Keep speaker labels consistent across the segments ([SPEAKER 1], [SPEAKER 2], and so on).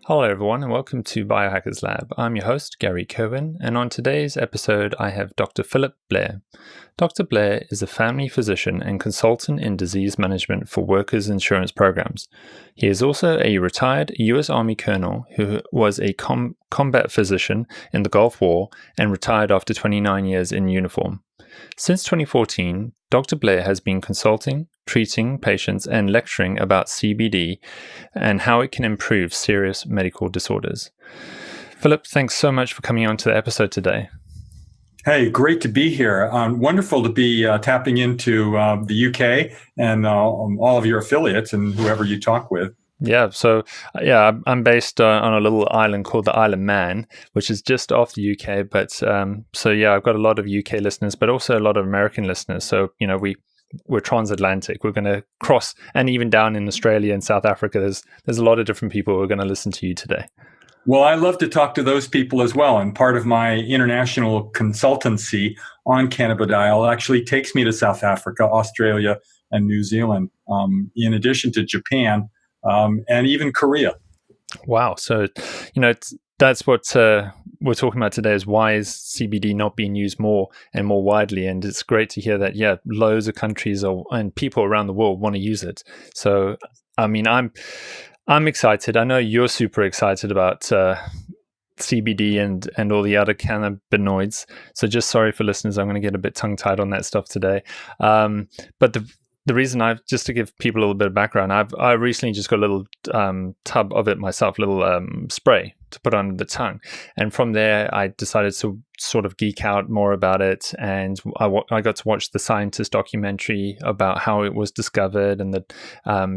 [SPEAKER 1] Hello, everyone, and welcome to Biohackers Lab. I'm your host, Gary Cohen, and on today's episode, I have Dr. Philip Blair. Dr. Blair is a family physician and consultant in disease management for workers' insurance programs. He is also a retired U.S. Army colonel who was a combat physician in the Gulf War and retired after 29 years in uniform. Since 2014, Dr. Blair has been consulting, treating patients, and lecturing about CBD and how it can improve serious medical disorders. Philip, thanks so much for coming on to the episode today.
[SPEAKER 2] Hey, great to be here. Wonderful to be tapping into the UK and all of your affiliates and whoever you talk with.
[SPEAKER 1] I'm based on a little island called the Isle of Man, which is just off the UK. But I've got a lot of UK listeners, but also a lot of American listeners. So, we're transatlantic. We're going to cross, and even down in Australia and South Africa, there's a lot of different people who are going to listen to you today.
[SPEAKER 2] Well, I love to talk to those people as well. And part of my international consultancy on cannabidiol actually takes me to South Africa, Australia, and New Zealand, in addition to Japan. And even Korea.
[SPEAKER 1] Wow. So, that's what we're talking about today is why is CBD not being used more and more widely? And it's great to hear that, loads of countries and people around the world want to use it. So, I'm excited. I know you're super excited about CBD and all the other cannabinoids. So just sorry for listeners, I'm going to get a bit tongue-tied on that stuff today. But the reason just to give people a little bit of background, I recently just got a little tub of it myself, little spray to put under the tongue. And from there, I decided to sort of geek out more about it. And I got to watch the scientist documentary about how it was discovered and the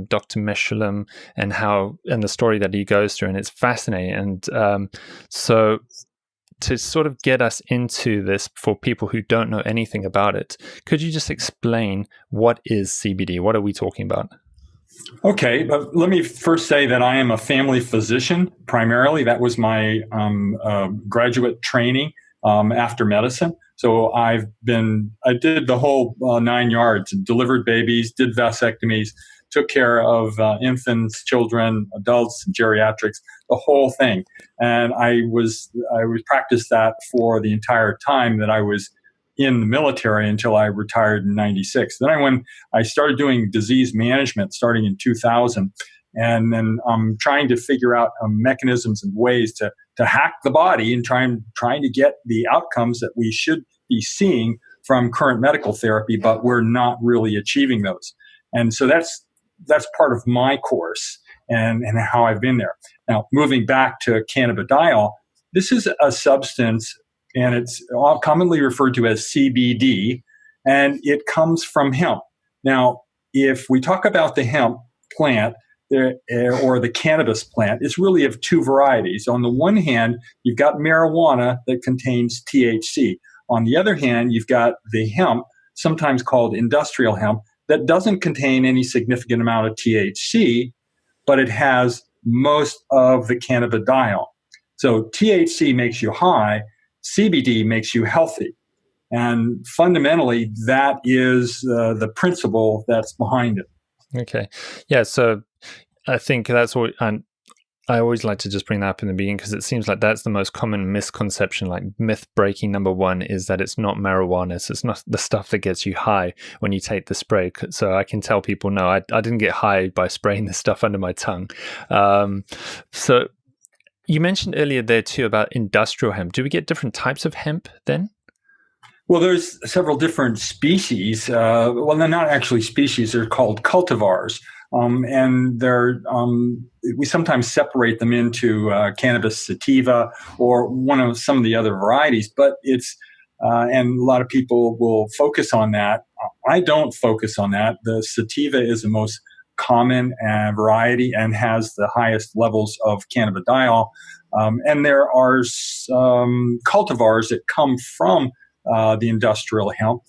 [SPEAKER 1] Dr. Meshulam and the story that he goes through. And it's fascinating. And so to sort of get us into this for people who don't know anything about it, could you just explain what is CBD? What are we talking about?
[SPEAKER 2] Okay, but let me first say that I am a family physician primarily. That was my graduate training after medicine. So I did the whole 9 yards, delivered babies, did vasectomies, took care of infants, children, adults, geriatrics, the whole thing. And I practiced that for the entire time that I was in the military until I retired in 96. Then I started doing disease management starting in 2000. And then I'm trying to figure out mechanisms and ways to hack the body and trying to get the outcomes that we should be seeing from current medical therapy, but we're not really achieving those. And so that's part of my course and how I've been there. Now, moving back to cannabidiol, this is a substance, and it's commonly referred to as CBD, and it comes from hemp. Now, if we talk about the hemp plant or the cannabis plant, it's really of two varieties. On the one hand, you've got marijuana that contains THC. On the other hand, you've got the hemp, sometimes called industrial hemp, that doesn't contain any significant amount of THC, but it has most of the cannabidiol. So THC makes you high, CBD makes you healthy. And fundamentally, that is the principle that's behind it.
[SPEAKER 1] Okay. Yeah, so I think that's what I always like to just bring that up in the beginning because it seems like that's the most common misconception, like myth breaking number one is that it's not marijuana. So it's not the stuff that gets you high when you take the spray. So I can tell people, no, I didn't get high by spraying this stuff under my tongue. So you mentioned earlier there too about industrial hemp. Do we get different types of hemp then?
[SPEAKER 2] Well, there's several different species. They're not actually species. They're called cultivars. And we sometimes separate them into cannabis sativa or some of the other varieties, but and a lot of people will focus on that. I don't focus on that. The sativa is the most common variety and has the highest levels of cannabidiol. And there are cultivars that come from the industrial hemp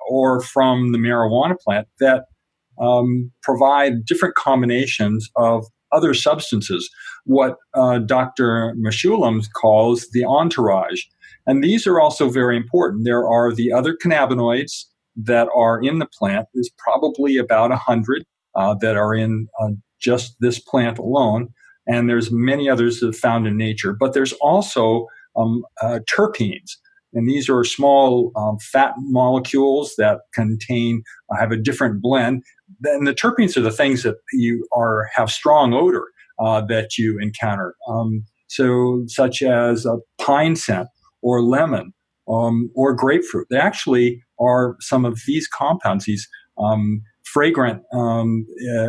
[SPEAKER 2] or from the marijuana plant that provide different combinations of other substances, what Dr. Meshulam calls the entourage. And these are also very important. There are the other cannabinoids that are in the plant. There's probably about 100 that are in just this plant alone. and there's many others that are found in nature. But there's also terpenes, and these are small fat molecules that have a different blend. Then the terpenes are the things that have strong odor that you encounter. So such as a pine scent or lemon or grapefruit. They actually are some of these compounds, these fragrant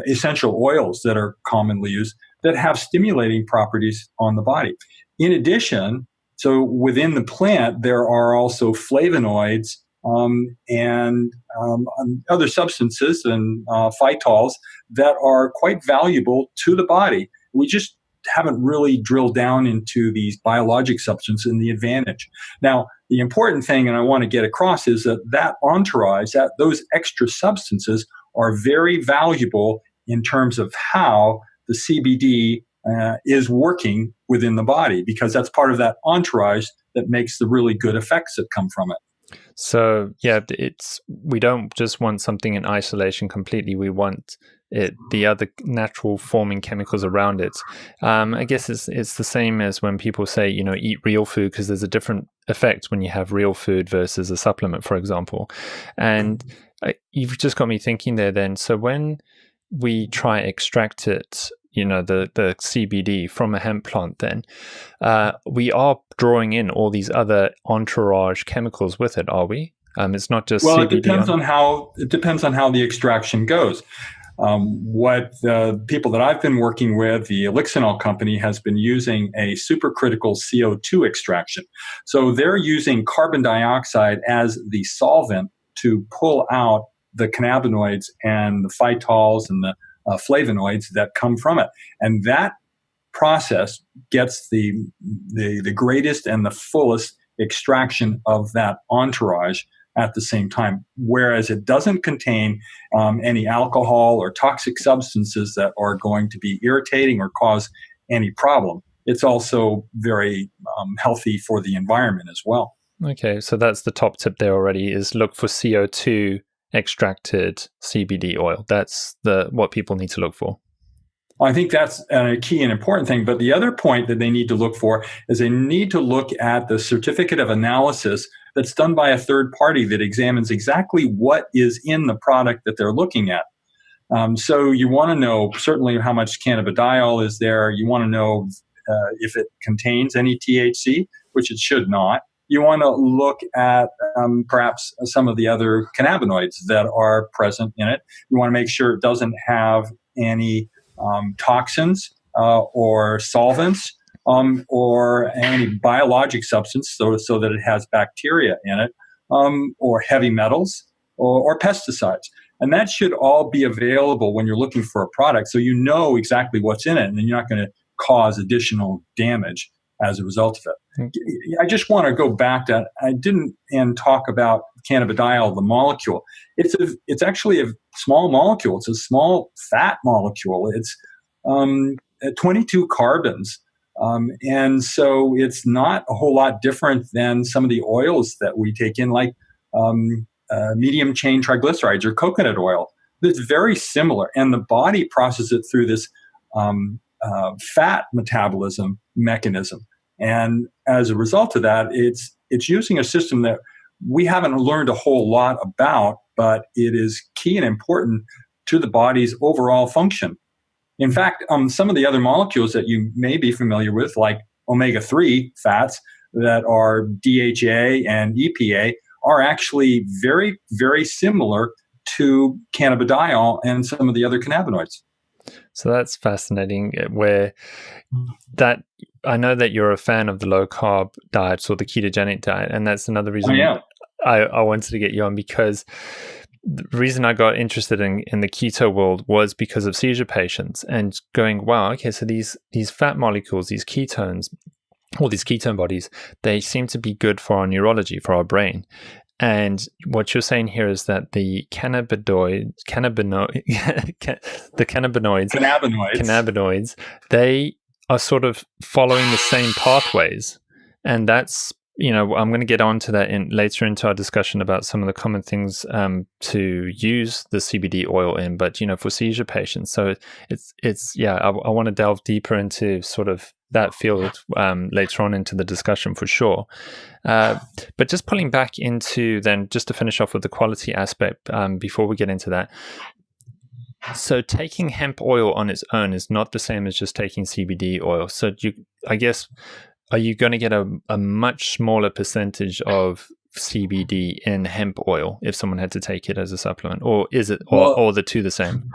[SPEAKER 2] essential oils that are commonly used that have stimulating properties on the body. In addition, so within the plant, there are also flavonoids and other substances and phytols that are quite valuable to the body. We just haven't really drilled down into these biologic substances and the advantage. Now, the important thing, and I want to get across, is that entourage, that those extra substances are very valuable in terms of how the CBD is working within the body, because that's part of that entourage that makes the really good effects that come from it.
[SPEAKER 1] So yeah, we don't just want something in isolation completely. We want the other natural forming chemicals around it. I guess it's the same as when people say, eat real food, because there's a different effect when you have real food versus a supplement, for example. And you've just got me thinking there then. So when we try extract it, the CBD from a hemp plant, then we are drawing in all these other entourage chemicals with it, are we? It's not just CBD.
[SPEAKER 2] It depends on how the extraction goes. What the people that I've been working with, the Elixinol company, has been using a supercritical CO2 extraction. So they're using carbon dioxide as the solvent to pull out the cannabinoids and the phytols and the flavonoids that come from it. And that process gets the greatest and the fullest extraction of that entourage at the same time, whereas it doesn't contain any alcohol or toxic substances that are going to be irritating or cause any problem. It's also very healthy for the environment as well.
[SPEAKER 1] Okay, so that's the top tip there already, is look for CO2 extracted CBD oil. That's what people need to look for.
[SPEAKER 2] I think that's a key and important thing. But the other point that they need to look for is they need to look at the certificate of analysis that's done by a third party that examines exactly what is in the product that they're looking at. So you want to know certainly how much cannabidiol is there. You want to know if it contains any THC, which it should not. You want to look at perhaps some of the other cannabinoids that are present in it. You want to make sure it doesn't have any toxins or solvents or any biologic substance, so that it has bacteria in it, or heavy metals or pesticides. And that should all be available when you're looking for a product, so you know exactly what's in it, and you're not going to cause additional damage as a result of it. I just want to go back to, I didn't talk about cannabidiol, the molecule. It's actually a small molecule. It's a small fat molecule. It's 22 carbons. And so it's not a whole lot different than some of the oils that we take in, like medium chain triglycerides or coconut oil. It's very similar. And the body processes it through this fat metabolism mechanism. And as a result of that, it's using a system that we haven't learned a whole lot about, but it is key and important to the body's overall function. In fact, some of the other molecules that you may be familiar with, like omega-3 fats that are DHA and EPA, are actually very, very similar to cannabidiol and some of the other cannabinoids.
[SPEAKER 1] So that's fascinating, where that I know that you're a fan of the low carb diets or the ketogenic diet, and that's another reason I wanted to get you on, because the reason I got interested in the keto world was because of seizure patients and going, wow, okay, so these fat molecules, these ketones, all these ketone bodies, they seem to be good for our neurology, for our brain. And what you're saying here is that the cannabinoids, they are sort of following the same pathways, and that's I'm going to get on to that later into our discussion about some of the common things to use the CBD oil in. But for seizure patients, so I want to delve deeper into sort of that field later on into the discussion for sure. But just pulling back into then, just to finish off with the quality aspect before we get into that. So taking hemp oil on its own is not the same as just taking CBD oil. So I guess, are you going to get a much smaller percentage of CBD in hemp oil if someone had to take it as a supplement, or is it, or the two the same?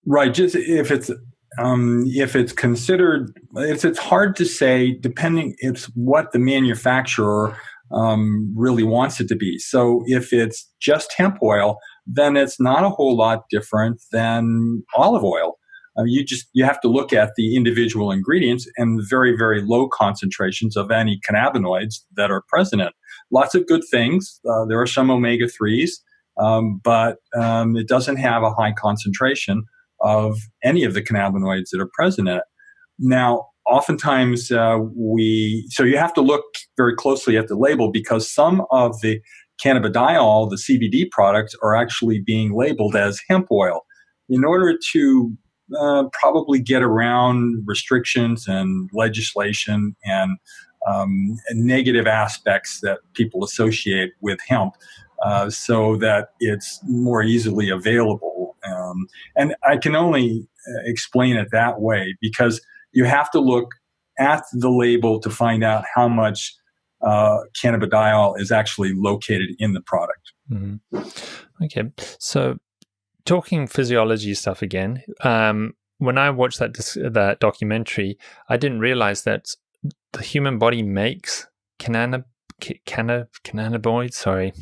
[SPEAKER 2] Right. Just if it's considered, it's hard to say. Depending, it's what the manufacturer really wants it to be. So if it's just hemp oil, then it's not a whole lot different than olive oil. You have to look at the individual ingredients and very, very low concentrations of any cannabinoids that are present in it. Lots of good things. There are some omega-3s, but it doesn't have a high concentration of any of the cannabinoids that are present in it. Now, oftentimes so you have to look very closely at the label, because some of the cannabidiol, the CBD products, are actually being labeled as hemp oil in order to probably get around restrictions and legislation and negative aspects that people associate with hemp, so that it's more easily available. And I can only explain it that way because you have to look at the label to find out how much cannabidiol is actually located in the product.
[SPEAKER 1] Mm-hmm. Okay, so talking physiology stuff again, when I watched that documentary, I didn't realize that the human body makes cannabinoids. Sorry,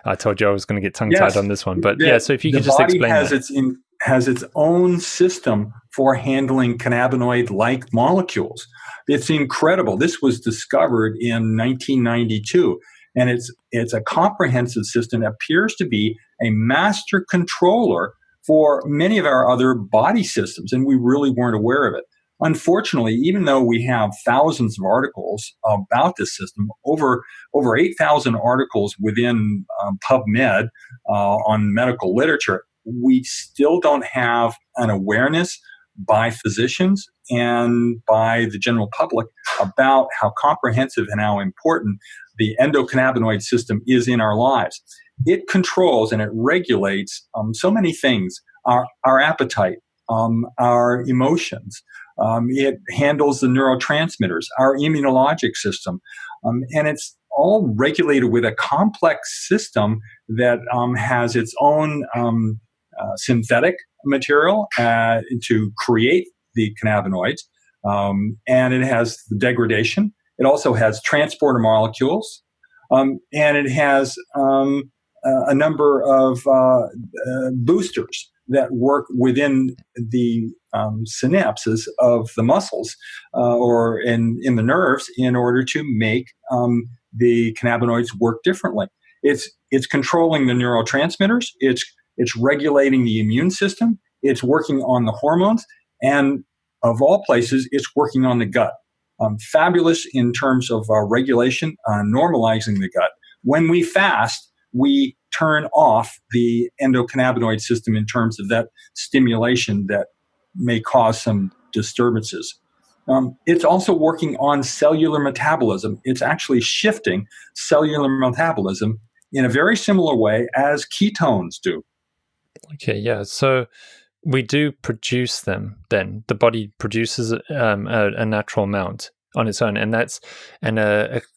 [SPEAKER 1] I told you I was going to get tongue-tied on this one, but so if you could just explain that.
[SPEAKER 2] The body has its own system for handling cannabinoid-like molecules. It's incredible. This was discovered in 1992, and it's a comprehensive system. It appears to be a master controller for many of our other body systems, and we really weren't aware of it. Unfortunately, even though we have thousands of articles about this system, over 8,000 articles within PubMed on medical literature, we still don't have an awareness by physicians and by the general public about how comprehensive and how important the endocannabinoid system is in our lives. It controls and it regulates so many things: our appetite, our emotions. It handles the neurotransmitters, our immunologic system, and it's all regulated with a complex system that has its own synthetic material to create the cannabinoids, and it has the degradation. It also has transporter molecules, and it has a number of boosters that work within the synapses of the muscles or in the nerves in order to make the cannabinoids work differently. It's controlling the neurotransmitters. It's regulating the immune system. It's working on the hormones. And of all places, it's working on the gut. Fabulous in terms of regulation, normalizing the gut. When we fast, we turn off the endocannabinoid system in terms of that stimulation that may cause some disturbances. It's also working on cellular metabolism. It's actually shifting cellular metabolism in a very similar way as ketones do.
[SPEAKER 1] Okay, yeah. So we do produce them then. The body produces a natural amount on its own. And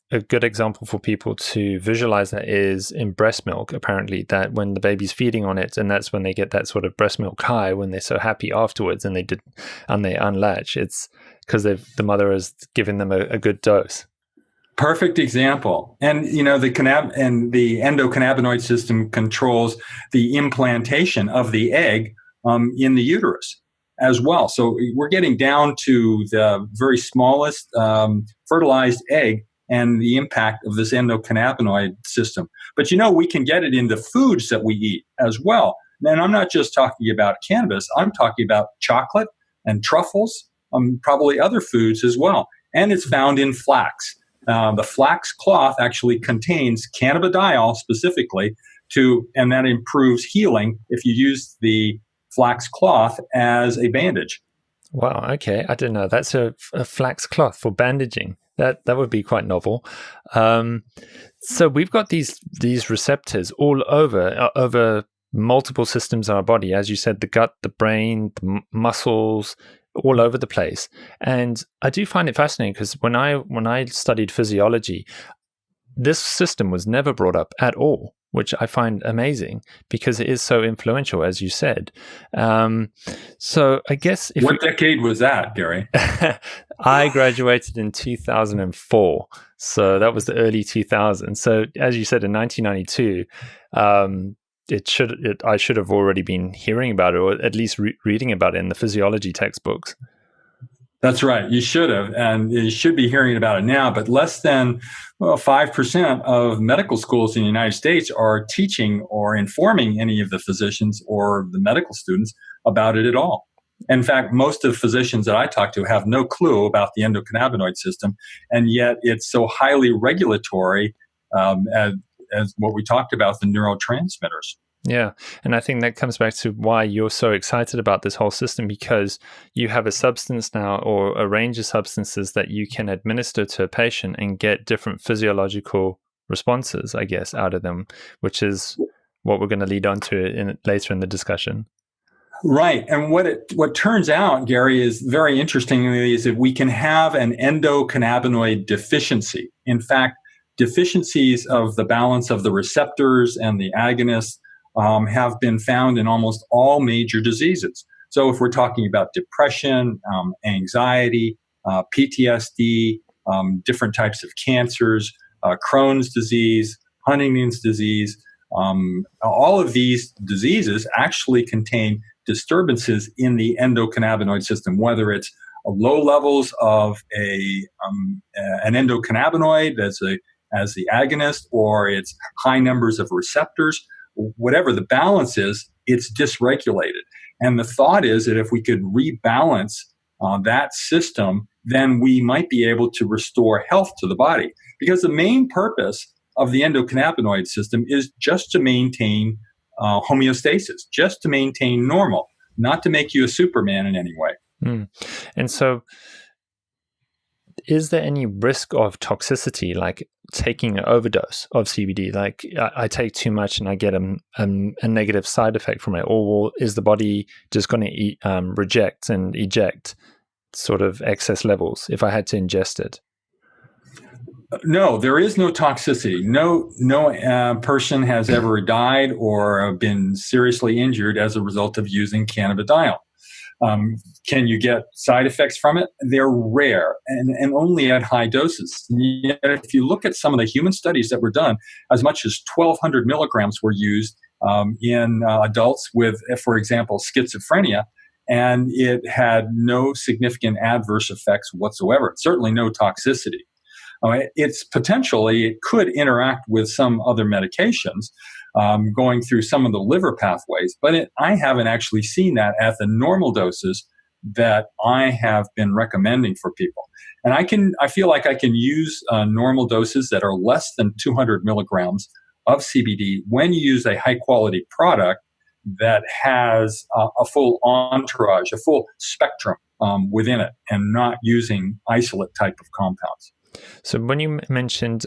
[SPEAKER 1] a good example for people to visualize that is in breast milk, apparently, that when the baby's feeding on it, and that's when they get that sort of breast milk high, when they're so happy afterwards and they unlatch, it's because the mother has given them a good dose.
[SPEAKER 2] Perfect example. And the endocannabinoid system controls the implantation of the egg in the uterus as well. So we're getting down to the very smallest fertilized egg and the impact of this endocannabinoid system. But we can get it in the foods that we eat as well. And I'm not just talking about cannabis. I'm talking about chocolate and truffles, probably other foods as well. And it's found in flax. The flax cloth actually contains cannabidiol specifically and that improves healing if you use the flax cloth as a bandage.
[SPEAKER 1] Wow. Okay, I didn't know that's a flax cloth for bandaging. That would be quite novel. So we've got these receptors all over multiple systems in our body, as you said, the gut, the brain, the muscles, all over the place. And I do find it fascinating because when I studied physiology, this system was never brought up at all, which I find amazing because it is so influential, as you said. So I guess
[SPEAKER 2] what decade was that, Gary?
[SPEAKER 1] I graduated in 2004, so that was the early 2000s. So as you said, in 1992, I should have already been hearing about it, or at least reading about it in the physiology textbooks.
[SPEAKER 2] That's right. You should have, and you should be hearing about it now. But less than 5% of medical schools in the United States are teaching or informing any of the physicians or the medical students about it at all. In fact, most of the physicians that I talk to have no clue about the endocannabinoid system, and yet it's so highly regulatory as what we talked about, the neurotransmitters.
[SPEAKER 1] Yeah. And I think that comes back to why you're so excited about this whole system, because you have a substance now, or a range of substances that you can administer to a patient and get different physiological responses, I guess, out of them, which is what we're going to lead on to later in the discussion.
[SPEAKER 2] Right. And what turns out, Gary, is very interestingly is that we can have an endocannabinoid deficiency. In fact, deficiencies of the balance of the receptors and the agonists have been found in almost all major diseases. So if we're talking about depression, anxiety, PTSD, different types of cancers, Crohn's disease, Huntington's disease, all of these diseases actually contain disturbances in the endocannabinoid system, whether it's low levels of an endocannabinoid as the agonist, or it's high numbers of receptors. Whatever the balance is, it's dysregulated. And the thought is that if we could rebalance that system, then we might be able to restore health to the body. Because the main purpose of the endocannabinoid system is just to maintain homeostasis, just to maintain normal, not to make you a Superman in any way.
[SPEAKER 1] Mm. And so is there any risk of toxicity, like taking an overdose of CBD? Like I take too much and I get a negative side effect from it, or is the body just going to reject and eject sort of excess levels if I had to ingest it?
[SPEAKER 2] No, there is no toxicity. No person has ever died or been seriously injured as a result of using cannabidiol. Can you get side effects from it? They're rare and only at high doses. Yet if you look at some of the human studies that were done, as much as 1,200 milligrams were used in adults with, for example, schizophrenia, and it had no significant adverse effects whatsoever, certainly no toxicity. It's potentially, it could interact with some other medications, going through some of the liver pathways, but I haven't actually seen that at the normal doses that I have been recommending for people. And I feel like I can use normal doses that are less than 200 milligrams of CBD when you use a high quality product that has a full entourage, a full spectrum within it, and not using isolate type of compounds.
[SPEAKER 1] So when you mentioned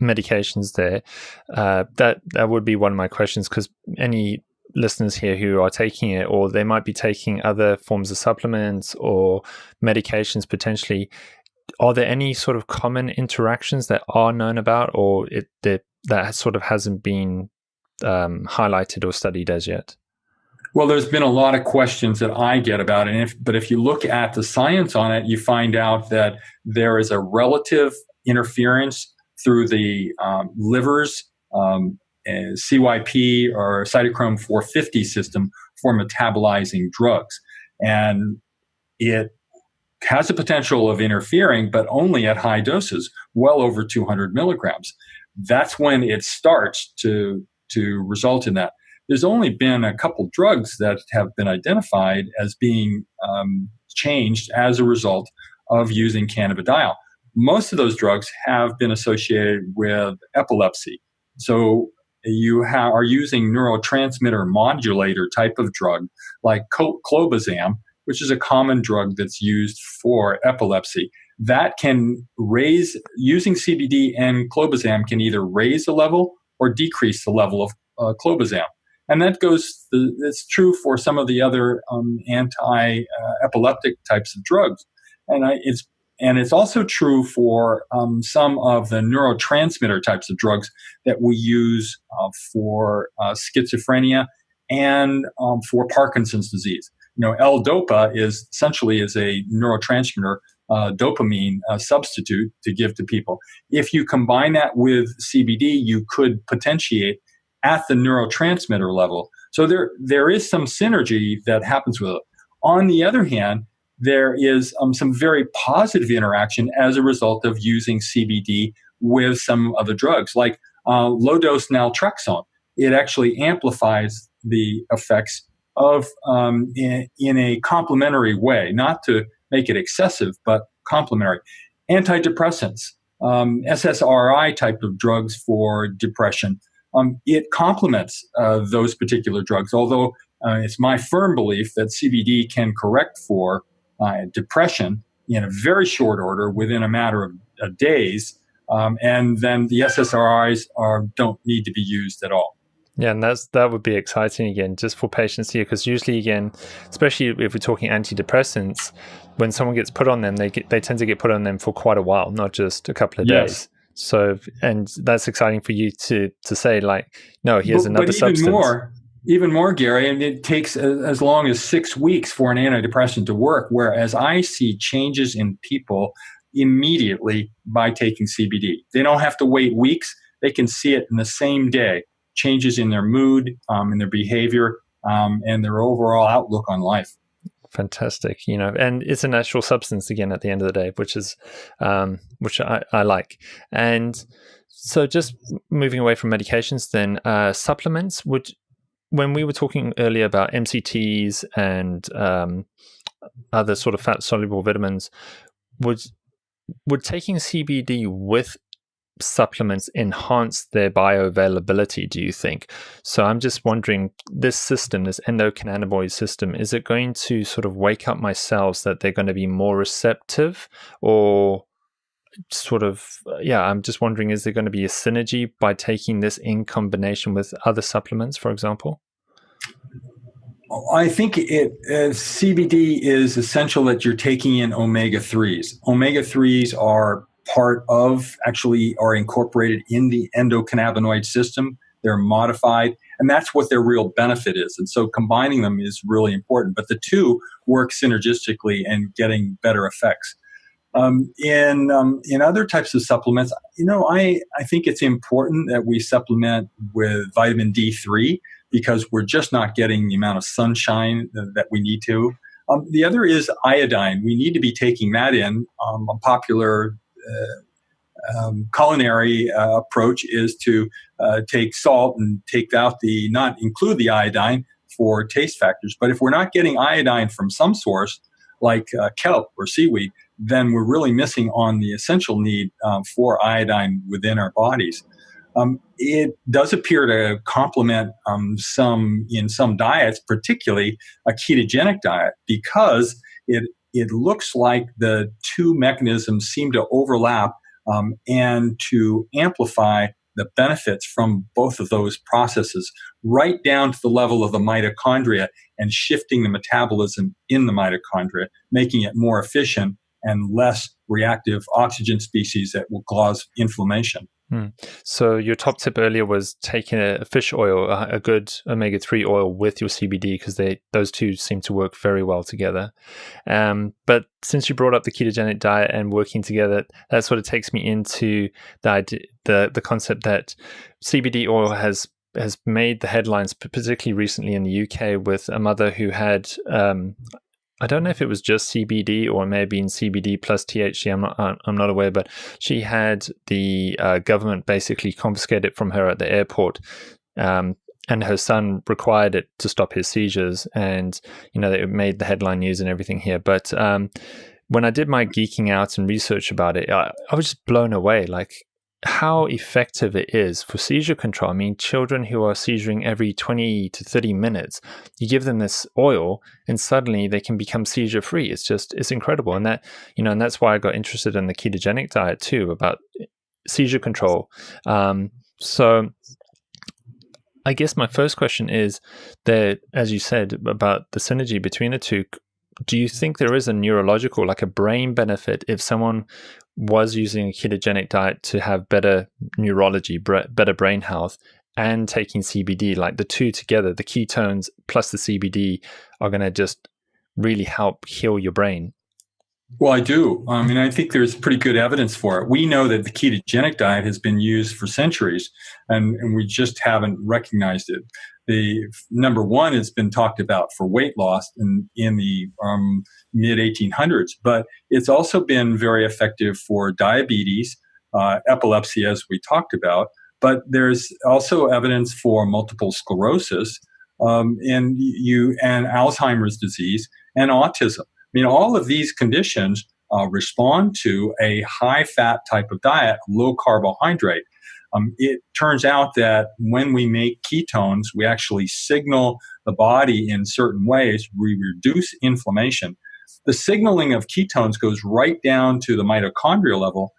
[SPEAKER 1] medications there, that would be one of my questions, because any listeners here who are taking it, or they might be taking other forms of supplements or medications potentially, are there any sort of common interactions that are known about, or that sort of hasn't been highlighted or studied as yet?
[SPEAKER 2] Well, there's been a lot of questions that I get about it. But if you look at the science on it, you find out that there is a relative interference through the liver's CYP or cytochrome 450 system for metabolizing drugs. And it has a potential of interfering, but only at high doses, well over 200 milligrams. That's when it starts to result in that. There's only been a couple drugs that have been identified as being changed as a result of using cannabidiol. most of those drugs have been associated with epilepsy. So you are using neurotransmitter modulator type of drug like clobazam, which is a common drug that's used for epilepsy. That can raise, using CBD and clobazam can either raise the level or decrease the level of clobazam. And that's true for some of the other anti-epileptic types of drugs. And it's also true for some of the neurotransmitter types of drugs that we use for schizophrenia and for Parkinson's disease. L-DOPA is essentially a neurotransmitter, dopamine substitute to give to people. If you combine that with CBD, you could potentiate at the neurotransmitter level. So there is some synergy that happens with it. On the other hand, there is some very positive interaction as a result of using CBD with some other drugs, like low-dose naltrexone. It actually amplifies the effects of in a complementary way, not to make it excessive, but complementary. Antidepressants, SSRI type of drugs for depression. It complements those particular drugs, although it's my firm belief that CBD can correct for depression in a very short order within a matter of days, and then the SSRIs don't need to be used at all.
[SPEAKER 1] Yeah, and that would be exciting again, just for patients here, because usually, again, especially if we're talking antidepressants, when someone gets put on them, they tend to get put on them for quite a while, not just a couple of days. So, and that's exciting for you to say, like, no, here's another substance.
[SPEAKER 2] Even more, Gary, and it takes as long as 6 weeks for an antidepressant to work, whereas I see changes in people immediately by taking CBD. They don't have to wait weeks. They can see it in the same day, changes in their mood, in their behavior, and their overall outlook on life.
[SPEAKER 1] Fantastic, and it's a natural substance again at the end of the day, which I like. And so just moving away from medications then, supplements, when we were talking earlier about MCTs and other sort of fat-soluble vitamins, would taking CBD with supplements enhance their bioavailability, do you think? So I'm just wondering, this endocannabinoid system, is it going to sort of wake up my cells that they're going to be more receptive, or sort of, I'm just wondering, is there going to be a synergy by taking this in combination with other supplements, for example?
[SPEAKER 2] I think CBD is essential that you're taking in omega-3s. Omega-3s are incorporated in the endocannabinoid system. They're modified, and that's what their real benefit is. And so combining them is really important. But the two work synergistically and getting better effects. In other types of supplements, I think it's important that we supplement with vitamin D3 because we're just not getting the amount of sunshine that we need to. The other is iodine. We need to be taking that in. A popular culinary approach is to take salt and not include the iodine for taste factors. But if we're not getting iodine from some source, like kelp or seaweed, then we're really missing on the essential need for iodine within our bodies. It does appear to complement in some diets, particularly a ketogenic diet, because it looks like the two mechanisms seem to overlap and to amplify the benefits from both of those processes right down to the level of the mitochondria and shifting the metabolism in the mitochondria, making it more efficient and less reactive oxygen species that will cause inflammation.
[SPEAKER 1] So your top tip earlier was taking a fish oil, a good omega-3 oil with your CBD, because those two seem to work very well together. But since you brought up the ketogenic diet and working together, that sort of takes me into the concept that CBD oil has made the headlines, particularly recently in the UK, with a mother who had I don't know if it was just CBD or it may have been CBD plus THC. I'm not aware, but she had the government basically confiscate it from her at the airport, and her son required it to stop his seizures, and it made the headline news and everything here. But when I did my geeking out and research about it, I was just blown away, like how effective it is for seizure control. I mean, children who are seizuring every 20 to 30 minutes, you give them this oil and suddenly they can become seizure free. It's incredible. And that, and that's why I got interested in the ketogenic diet too, about seizure control. So I guess my first question is that, as you said, about the synergy between the two, do you think there is a neurological, like a brain benefit, if someone was using a ketogenic diet to have better neurology, better brain health, and taking CBD, like the two together, the ketones plus the CBD are going to just really help heal your brain?
[SPEAKER 2] Well, I do. I think there's pretty good evidence for it. We know that the ketogenic diet has been used for centuries, and we just haven't recognized it. The number one has been talked about for weight loss in the mid 1800s, but it's also been very effective for diabetes, epilepsy, as we talked about. But there's also evidence for multiple sclerosis, and Alzheimer's disease and autism. All of these conditions respond to a high-fat type of diet, low carbohydrate. It turns out that when we make ketones, we actually signal the body in certain ways. We reduce inflammation. The signaling of ketones goes right down to the mitochondrial level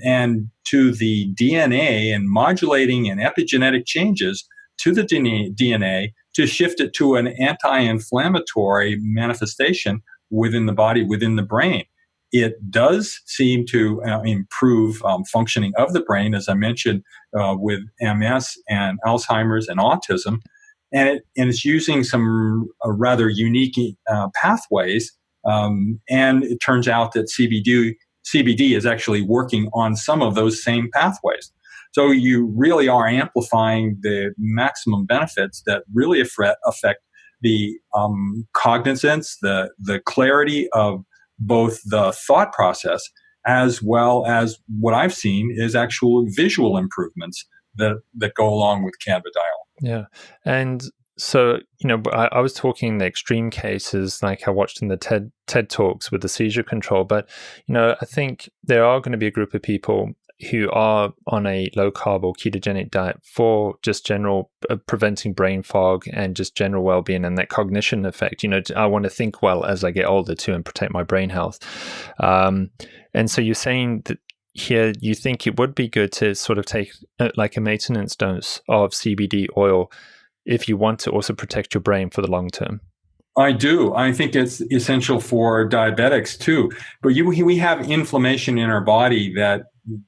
[SPEAKER 2] and to the DNA, and modulating an epigenetic changes to the DNA to shift it to an anti-inflammatory manifestation within the body, within the brain. It does seem to improve functioning of the brain, as I mentioned, with MS and Alzheimer's and autism. And it's using some rather unique pathways. And it turns out that CBD is actually working on some of those same pathways. So you really are amplifying the maximum benefits that really affect the cognizance, the clarity of both the thought process, as well as what I've seen is actual visual improvements that go along with cannabidiol.
[SPEAKER 1] Yeah. And so, I was talking the extreme cases, like I watched in the TED Talks with the seizure control, but, I think there are going to be a group of people who are on a low carb or ketogenic diet for just general preventing brain fog and just general well-being and that cognition effect. I want to think well as I get older too and protect my brain health. And so you're saying that here you think it would be good to sort of take like a maintenance dose of CBD oil if you want to also protect your brain for the long term.
[SPEAKER 2] I do. I think it's essential for diabetics too. But we have inflammation in our body that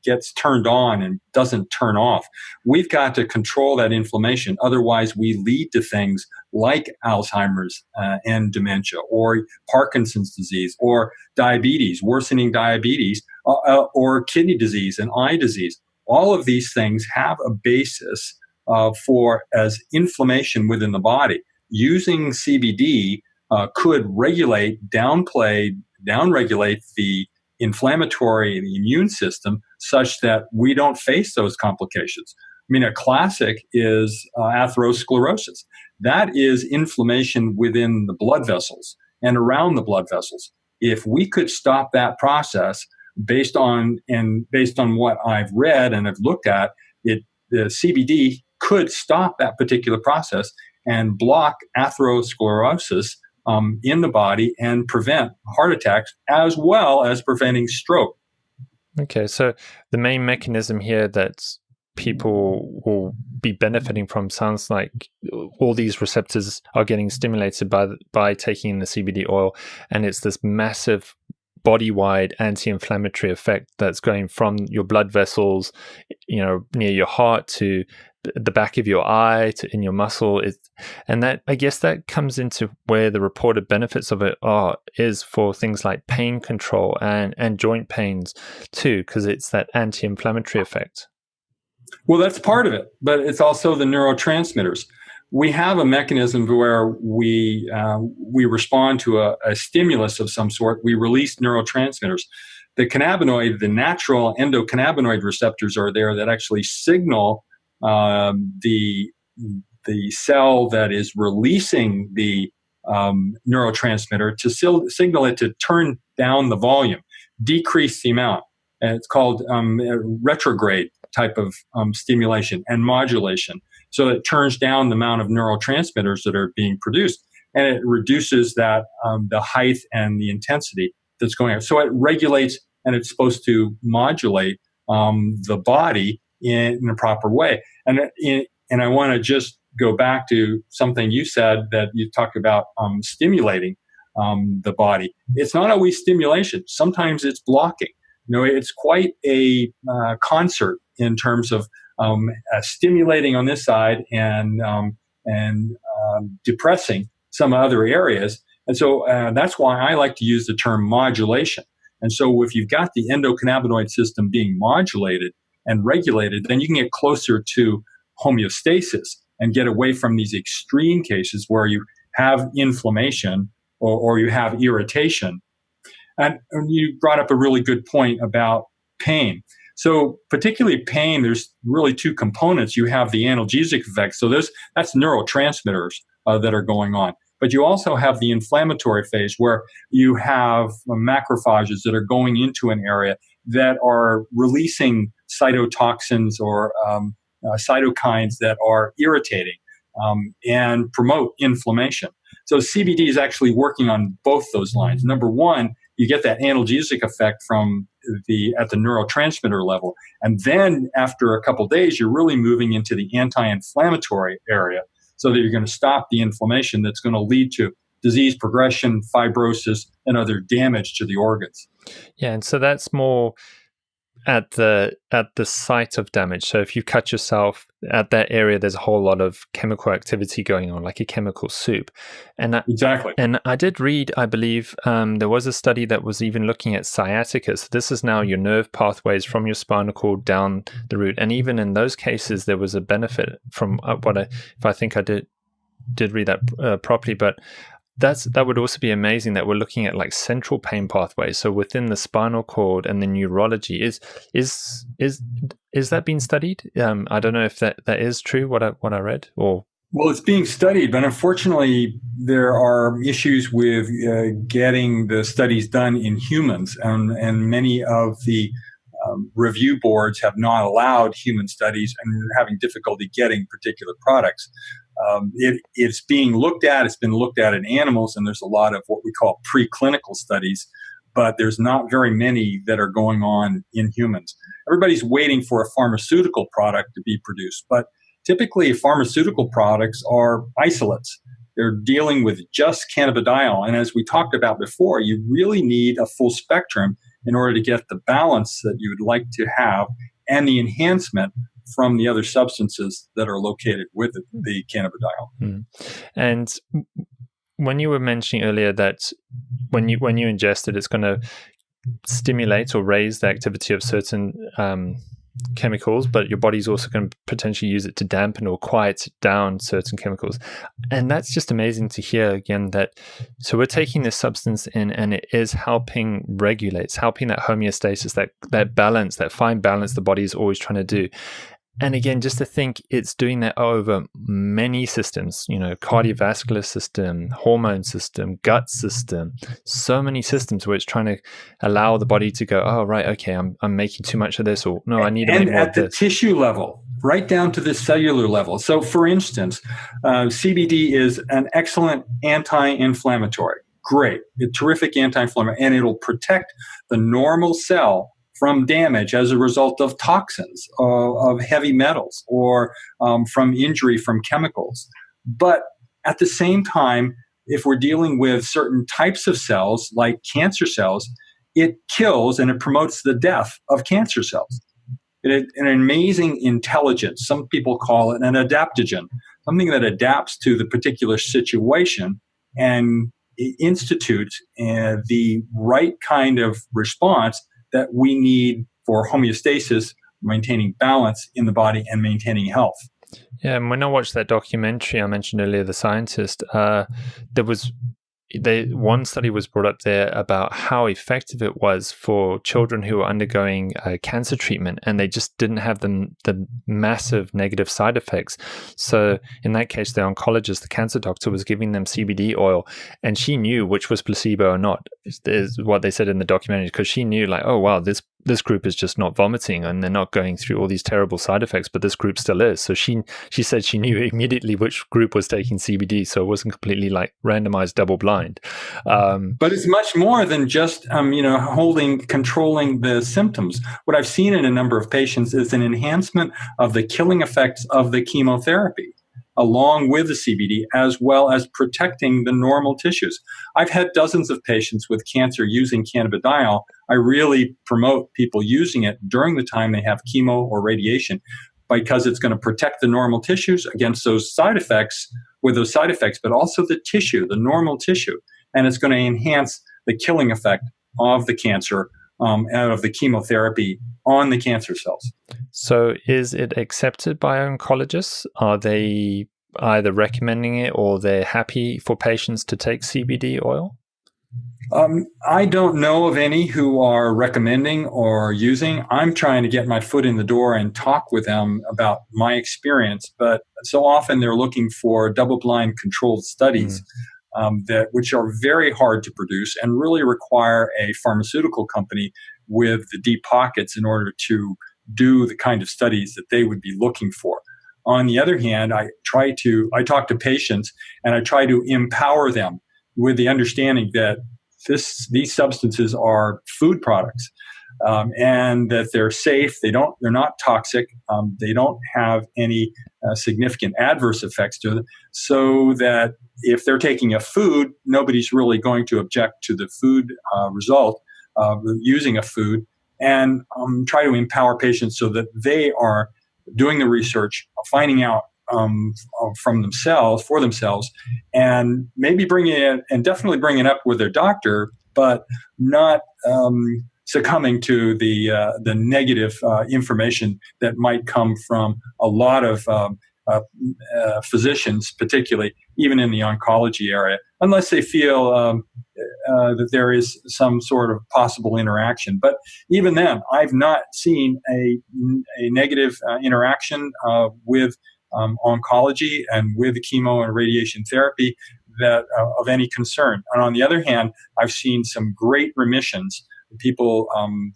[SPEAKER 2] gets turned on and doesn't turn off. We've got to control that inflammation. Otherwise, we lead to things like Alzheimer's and dementia, or Parkinson's disease, or diabetes, worsening diabetes, or kidney disease and eye disease. All of these things have a basis as inflammation within the body. Using CBD could downregulate the inflammatory the immune system such that we don't face those complications. A classic is atherosclerosis. That is inflammation within the blood vessels and around the blood vessels. If we could stop that process based on what I've read and have looked at, the CBD could stop that particular process and block atherosclerosis in the body and prevent heart attacks, as well as preventing stroke.
[SPEAKER 1] Okay, so the main mechanism here that people will be benefiting from sounds like all these receptors are getting stimulated by taking the CBD oil, and it's this massive body-wide anti-inflammatory effect that's going from your blood vessels, near your heart to the back of your eye to in your muscle. And that, I guess, that comes into where the reported benefits of it is for things like pain control and joint pains too, because it's that anti-inflammatory effect.
[SPEAKER 2] Well, that's part of it, but it's also the neurotransmitters. We have a mechanism where we respond to a stimulus of some sort. We release neurotransmitters. The cannabinoid, the natural endocannabinoid receptors are there that actually signal the cell that is releasing the neurotransmitter to signal it to turn down the volume, decrease the amount. And it's called retrograde type of stimulation and modulation. So it turns down the amount of neurotransmitters that are being produced, and it reduces that the height and the intensity that's going on. So it regulates, and it's supposed to modulate the body in a proper way. And I want to just go back to something you said, that you talked about stimulating the body. It's not always stimulation. Sometimes it's blocking. It's quite a concert in terms of stimulating on this side and depressing some other areas. And so that's why I like to use the term modulation. And so if you've got the endocannabinoid system being modulated and regulated, then you can get closer to homeostasis and get away from these extreme cases where you have inflammation or you have irritation. And you brought up a really good point about pain. So particularly pain, there's really two components. You have the analgesic effect. So that's neurotransmitters that are going on. But you also have the inflammatory phase, where you have macrophages that are going into an area that are releasing cytotoxins or cytokines that are irritating and promote inflammation. So CBD is actually working on both those lines. Number one, you get that analgesic effect at the neurotransmitter level. And then after a couple of days, you're really moving into the anti-inflammatory area, so that you're going to stop the inflammation that's going to lead to disease progression, fibrosis, and other damage to the organs.
[SPEAKER 1] Yeah, and so that's more at the site of damage. So if you cut yourself at that area, there's a whole lot of chemical activity going on, like a chemical soup. And
[SPEAKER 2] exactly.
[SPEAKER 1] And I did read, I believe, there was a study that was even looking at sciatica. So this is now your nerve pathways from your spinal cord down the root. And even in those cases, there was a benefit from if I think I did read that properly, but that would also be amazing that we're looking at like central pain pathways. So within the spinal cord and the neurology, is that being studied? I don't know if that is true, what I read, or.
[SPEAKER 2] Well, it's being studied, but unfortunately, there are issues with getting the studies done in humans, and many of the review boards have not allowed human studies, and are having difficulty getting particular products. It's being looked at. It's been looked at in animals, and there's a lot of what we call preclinical studies, but there's not very many that are going on in humans. Everybody's waiting for a pharmaceutical product to be produced, but typically pharmaceutical products are isolates. They're dealing with just cannabidiol. And as we talked about before, you really need a full spectrum in order to get the balance that you would like to have and the enhancement from the other substances that are located with the cannabidiol.
[SPEAKER 1] Mm. And when you were mentioning earlier that when you ingest it, it's going to stimulate or raise the activity of certain chemicals, but your body's also going to potentially use it to dampen or quiet down certain chemicals. And that's just amazing to hear again, that so we're taking this substance in and it is helping regulate, it's helping that homeostasis, that balance, that fine balance the body is always trying to do. And again, just to think it's doing that over many systems, cardiovascular system, hormone system, gut system, so many systems where it's trying to allow the body to go, oh, right, okay, I'm making too much of this, or no, I need to make more of this.
[SPEAKER 2] And at the tissue level, right down to the cellular level. So for instance, CBD is an excellent anti-inflammatory. Great, a terrific anti-inflammatory, and it'll protect the normal cell from damage as a result of toxins, of heavy metals, or from injury from chemicals. But at the same time, if we're dealing with certain types of cells, like cancer cells, it kills and it promotes the death of cancer cells. An amazing intelligence. Some people call it an adaptogen, something that adapts to the particular situation and institutes the right kind of response that we need for homeostasis, maintaining balance in the body and maintaining health.
[SPEAKER 1] Yeah, and when I watched that documentary I mentioned earlier, The Scientist, one study was brought up there about how effective it was for children who were undergoing cancer treatment, and they just didn't have the massive negative side effects. So in that case, the oncologist, the cancer doctor, was giving them CBD oil, and she knew which was placebo or not, is what they said in the documentary, because she knew, like, oh wow, this group is just not vomiting and they're not going through all these terrible side effects, but this group still is. So she said she knew immediately which group was taking CBD, so it wasn't completely like randomized double blind.
[SPEAKER 2] But it's much more than just controlling the symptoms. What I've seen in a number of patients is an enhancement of the killing effects of the chemotherapy along with the CBD, as well as protecting the normal tissues. I've had dozens of patients with cancer using cannabidiol. I really promote people using it during the time they have chemo or radiation, because it's going to protect the normal tissues against those side effects, but also the tissue, the normal tissue. And it's going to enhance the killing effect of the cancer out of the chemotherapy on the cancer cells.
[SPEAKER 1] So is it accepted by oncologists? Are they either recommending it or they're happy for patients to take CBD oil?
[SPEAKER 2] I don't know of any who are recommending or using. I'm trying to get my foot in the door and talk with them about my experience, but so often they're looking for double-blind controlled studies which are very hard to produce and really require a pharmaceutical company with the deep pockets in order to do the kind of studies that they would be looking for. On the other hand, I talk to patients and I try to empower them with the understanding that these substances are food products, and that they're safe. They're not toxic. They don't have any significant adverse effects to them. So that if they're taking a food, nobody's really going to object to the food result of using a food. And try to empower patients so that they are doing the research, finding out for themselves, and maybe bringing it and definitely bring it up with their doctor, but not succumbing to the negative information that might come from a lot of physicians, particularly even in the oncology area, unless they feel that there is some sort of possible interaction. But even then, I've not seen a negative interaction with oncology and with chemo and radiation therapy that of any concern. And on the other hand, I've seen some great remissions, people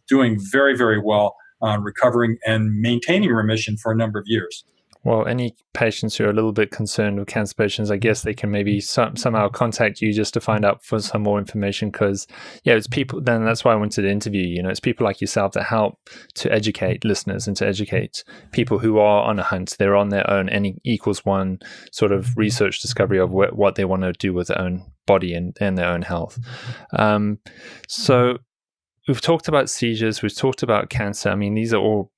[SPEAKER 2] doing very, very well, recovering and maintaining remission for a number of years.
[SPEAKER 1] Well, any patients who are a little bit concerned with cancer patients, I guess they can maybe somehow contact you just to find out for some more information, because, it's people, then that's why I wanted to interview you. It's people like yourself that help to educate listeners and to educate people who are on a hunt. They're on their own N=1 sort of research discovery of what they want to do with their own body and their own health. So we've talked about seizures, we've talked about cancer. I mean, these are all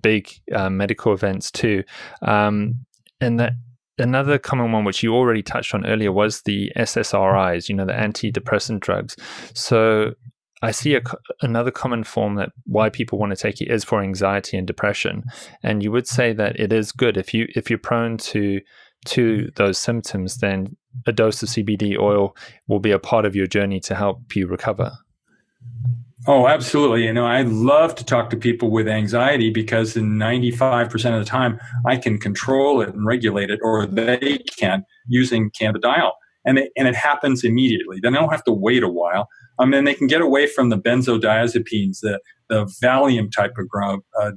[SPEAKER 1] big medical events too, and that another common one which you already touched on earlier was the SSRIs, the antidepressant drugs. So I see another common form that why people want to take it is for anxiety and depression, and you would say that it is good if you're prone to those symptoms, then a dose of CBD oil will be a part of your journey to help you recover.
[SPEAKER 2] Oh, absolutely. I love to talk to people with anxiety because in 95% of the time, I can control it and regulate it, or they can, using cannabidiol. And it happens immediately. They don't have to wait a while. And they can get away from the benzodiazepines, the Valium type of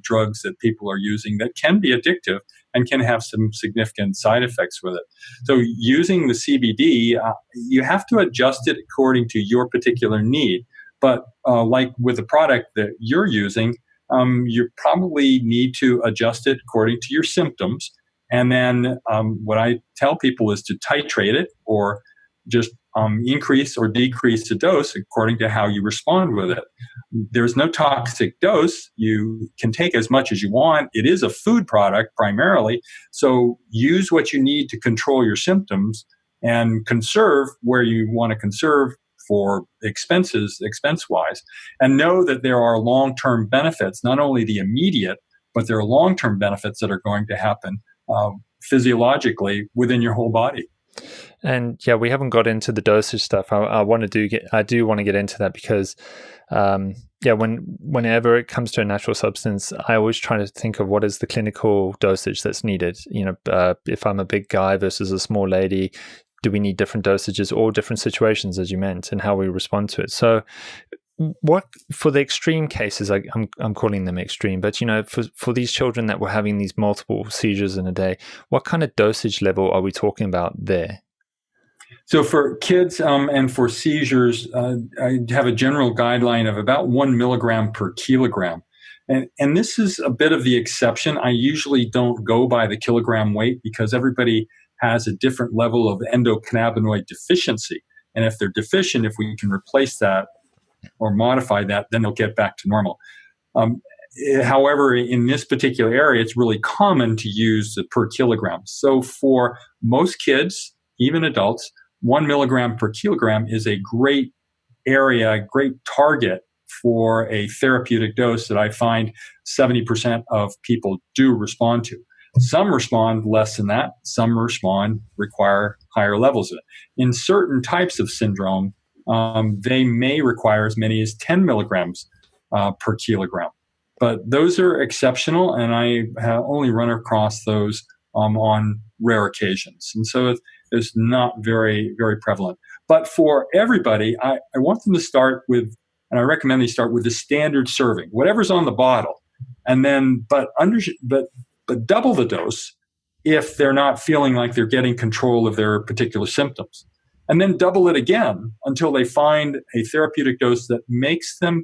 [SPEAKER 2] drugs that people are using that can be addictive and can have some significant side effects with it. So using the CBD, you have to adjust it according to your particular need. But like with the product that you're using, you probably need to adjust it according to your symptoms. And then what I tell people is to titrate it, or just increase or decrease the dose according to how you respond with it. There's no toxic dose. You can take as much as you want. It is a food product primarily. So use what you need to control your symptoms and conserve where you want to conserve for expense-wise, and know that there are long-term benefits, not only the immediate, but there are long-term benefits that are going to happen physiologically within your whole body.
[SPEAKER 1] And yeah, we haven't got into the dosage stuff. I do want to get into that because, yeah, whenever it comes to a natural substance, I always try to think of what is the clinical dosage that's needed. If I'm a big guy versus a small lady, do we need different dosages or different situations, as you meant, and how we respond to it? So, what for the extreme cases, I'm calling them extreme, but for these children that were having these multiple seizures in a day, what kind of dosage level are we talking about there?
[SPEAKER 2] So for kids and for seizures, I have a general guideline of about 1 milligram per kilogram. And this is a bit of the exception. I usually don't go by the kilogram weight because everybody has a different level of endocannabinoid deficiency. And if they're deficient, if we can replace that or modify that, then they'll get back to normal. However, in this particular area, it's really common to use the per kilogram. So for most kids, even adults, 1 milligram per kilogram is a great area, great target for a therapeutic dose that I find 70% of people do respond to. Some respond less than that. Some require higher levels of it. In certain types of syndrome, they may require as many as 10 milligrams per kilogram. But those are exceptional, and I have only run across those on rare occasions. And so it's not very, very prevalent. But for everybody, I want them to start with, and I recommend they start with the standard serving, whatever's on the bottle, and then but double the dose if they're not feeling like they're getting control of their particular symptoms, and then double it again until they find a therapeutic dose that makes them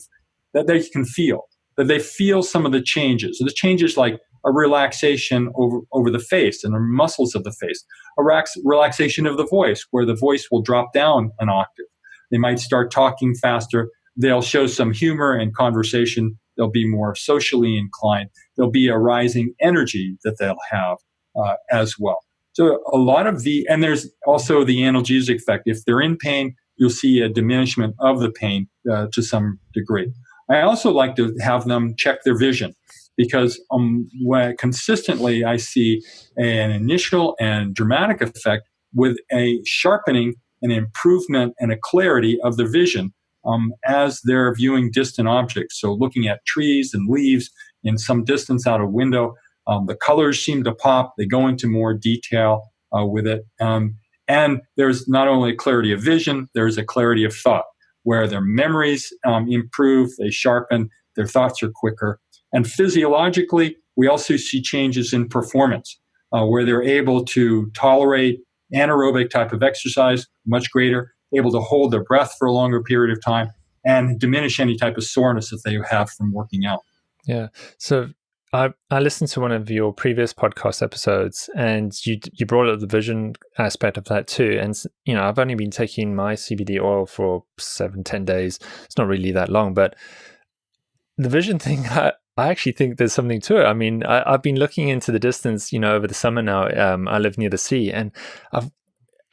[SPEAKER 2] that they can feel that they feel some of the changes. So the changes like a relaxation over the face and the muscles of the face, a relaxation of the voice where the voice will drop down an octave. They might start talking faster. They'll show some humor and conversation. They'll be more socially inclined. There'll be a rising energy that they'll have as well. So a lot of and there's also the analgesic effect. If they're in pain, you'll see a diminishment of the pain to some degree. I also like to have them check their vision because when consistently I see an initial and dramatic effect with a sharpening, an improvement, and a clarity of the vision as they're viewing distant objects. So looking at trees and leaves in some distance out a window, the colors seem to pop. They go into more detail with it. And there's not only a clarity of vision, there's a clarity of thought, where their memories improve, they sharpen, their thoughts are quicker. And physiologically, we also see changes in performance, where they're able to tolerate anaerobic type of exercise much greater, able to hold their breath for a longer period of time, and diminish any type of soreness that they have from working out.
[SPEAKER 1] Yeah. So I listened to one of your previous podcast episodes, and you brought up the vision aspect of that too. And I've only been taking my CBD oil for 7-10 days. It's not really that long, but the vision thing, I actually think there's something to it. I mean, I've been looking into the distance, over the summer now. I live near the sea, and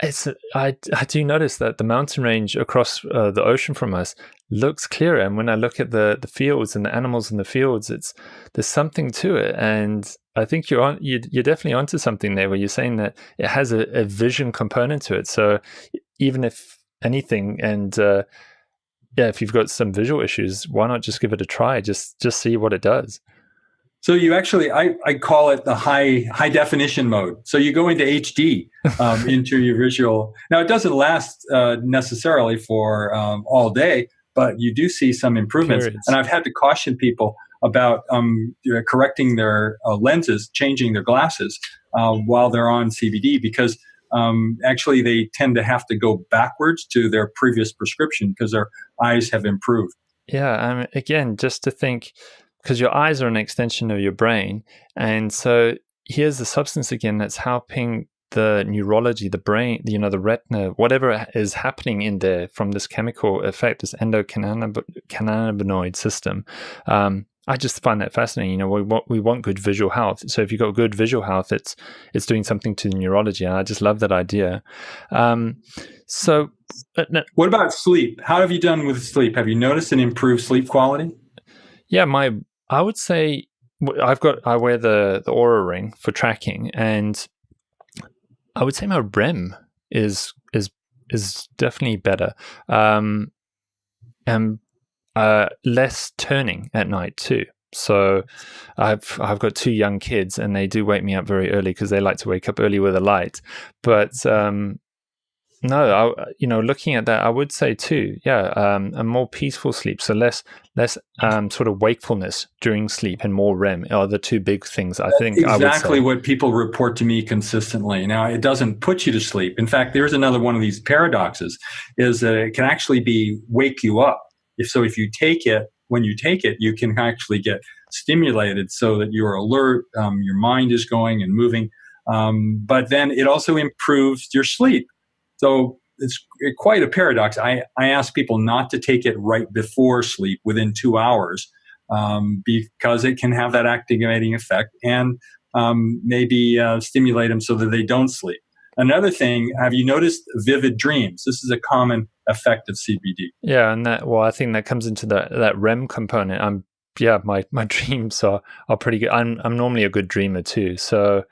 [SPEAKER 1] I do notice that the mountain range across the ocean from us looks clearer. And when I look at the fields and the animals in the fields, there's something to it. And I think you're definitely onto something there, where you're saying that it has a vision component to it. So even if anything, and if you've got some visual issues, why not just give it a try? Just see what it does.
[SPEAKER 2] So you actually, I call it the high definition mode. So you go into HD into your visual. Now it doesn't last necessarily for all day, but you do see some improvements.
[SPEAKER 1] Periods.
[SPEAKER 2] And I've had to caution people about correcting their lenses, changing their glasses while they're on CBD, because actually they tend to have to go backwards to their previous prescription because their eyes have improved.
[SPEAKER 1] Yeah, again, just to think, because your eyes are an extension of your brain. And so here's the substance again that's helping the neurology, the brain, the retina, whatever is happening in there from this chemical effect, this endocannabinoid system. I just find that fascinating. We want good visual health. So if you've got good visual health, it's doing something to the neurology. And I just love that idea. So
[SPEAKER 2] what about sleep? How have you done with sleep? Have you noticed an improved sleep quality?
[SPEAKER 1] Yeah, I would say I wear the Aura ring for tracking, and I would say my REM is definitely better, and less turning at night too. So I've got two young kids, and they do wake me up very early because they like to wake up early with a light. But no, looking at that, I would say too, a more peaceful sleep, so less sort of wakefulness during sleep and more REM are the two big things I think.
[SPEAKER 2] Exactly
[SPEAKER 1] I would say.
[SPEAKER 2] what people report to me consistently. Now, it doesn't put you to sleep. In fact, there's another one of these paradoxes: is that it can actually wake you up. If you take it, when you take it, you can actually get stimulated so that you're alert, your mind is going and moving. But then it also improves your sleep. So it's quite a paradox. I ask people not to take it right before sleep, within 2 hours, because it can have that activating effect and maybe stimulate them so that they don't sleep. Another thing, have you noticed vivid dreams? This is a common effect of CBD.
[SPEAKER 1] Yeah, and I think that comes into that REM component. My dreams are pretty good. I'm normally a good dreamer too, so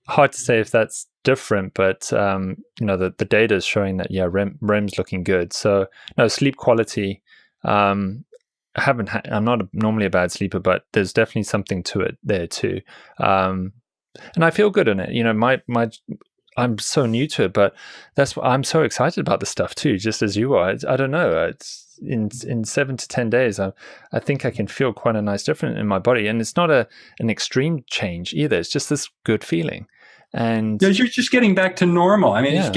[SPEAKER 1] hard to say if that's different, but the data is showing that REM's looking good. So no, sleep quality. I'm not normally a bad sleeper, but there's definitely something to it there too. And I feel good in it. I'm so new to it, but that's why I'm so excited about the stuff too, just as you are. I don't know. It's in 7 to 10 days, I think I can feel quite a nice difference in my body, and it's not an extreme change either. It's just this good feeling, and
[SPEAKER 2] you're just getting back to normal. I mean, it's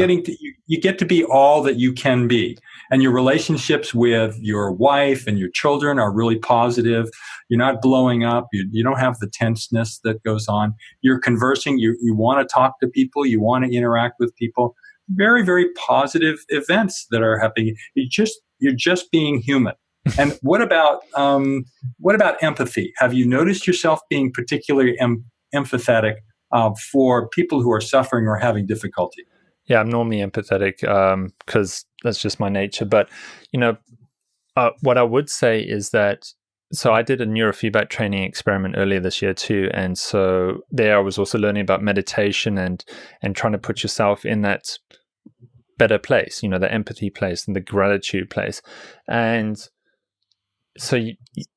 [SPEAKER 2] you get to be all that you can be, and your relationships with your wife and your children are really positive. You're not blowing up. You don't have the tenseness that goes on. You're conversing. You want to talk to people. You want to interact with people. Very, very positive events that are happening. You're just being human. And what about empathy? Have you noticed yourself being particularly empathetic for people who are suffering or having difficulty?
[SPEAKER 1] Yeah, I'm normally empathetic because that's just my nature. But what I would say is that. So I did a neurofeedback training experiment earlier this year too, and so there I was also learning about meditation and trying to put yourself in that better place, the empathy place and the gratitude place. And so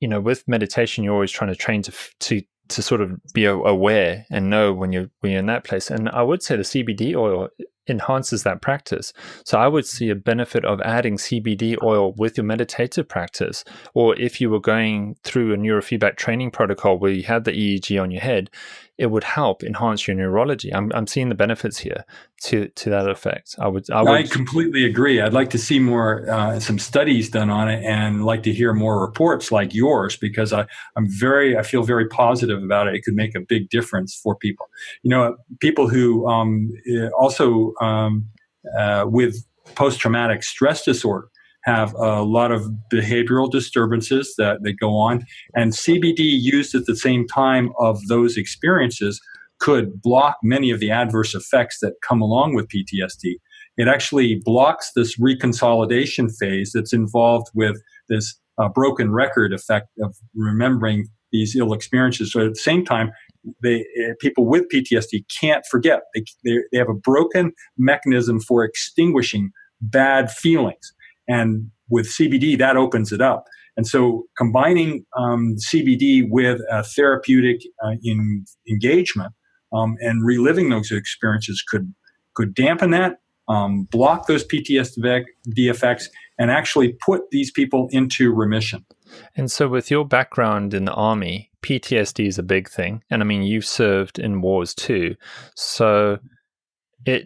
[SPEAKER 1] with meditation, you're always trying to train to sort of be aware and know when you're in that place. And I would say the CBD oil enhances that practice. So I would see a benefit of adding CBD oil with your meditative practice, or if you were going through a neurofeedback training protocol where you had the EEG on your head, it would help enhance your neurology. I'm seeing the benefits here to that effect. I
[SPEAKER 2] completely agree. I'd like to see more some studies done on it, and like to hear more reports like yours, because I feel very positive about it. It could make a big difference for people. People who also with post-traumatic stress disorder have a lot of behavioral disturbances that go on, and CBD used at the same time of those experiences could block many of the adverse effects that come along with PTSD. It actually blocks this reconsolidation phase that's involved with this broken record effect of remembering these ill experiences. So at the same time, people with PTSD can't forget. They have a broken mechanism for extinguishing bad feelings. And with CBD, that opens it up. And so combining CBD with a therapeutic engagement and reliving those experiences could dampen that, block those PTSD effects, and actually put these people into remission.
[SPEAKER 1] And so with your background in the Army, PTSD is a big thing. And I mean, you've served in wars too. So I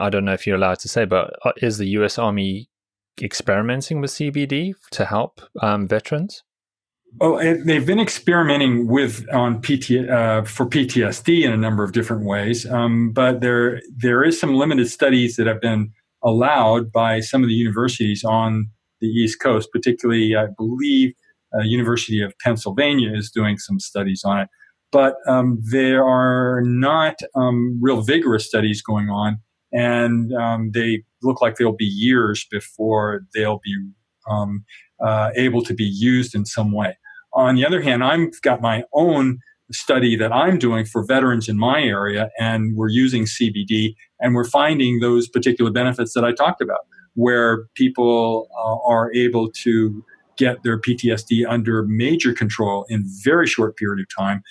[SPEAKER 1] don't know if you're allowed to say, but is the US Army experimenting with CBD to help veterans?
[SPEAKER 2] Oh, they've been experimenting for PTSD in a number of different ways, but there is some limited studies that have been allowed by some of the universities on the East Coast, particularly, I believe, University of Pennsylvania is doing some studies on it. But there are not real vigorous studies going on, and they look like they'll be years before they'll be able to be used in some way. On the other hand, I've got my own study that I'm doing for veterans in my area, and we're using CBD, and we're finding those particular benefits that I talked about, where people are able to get their PTSD under major control in very short period of time,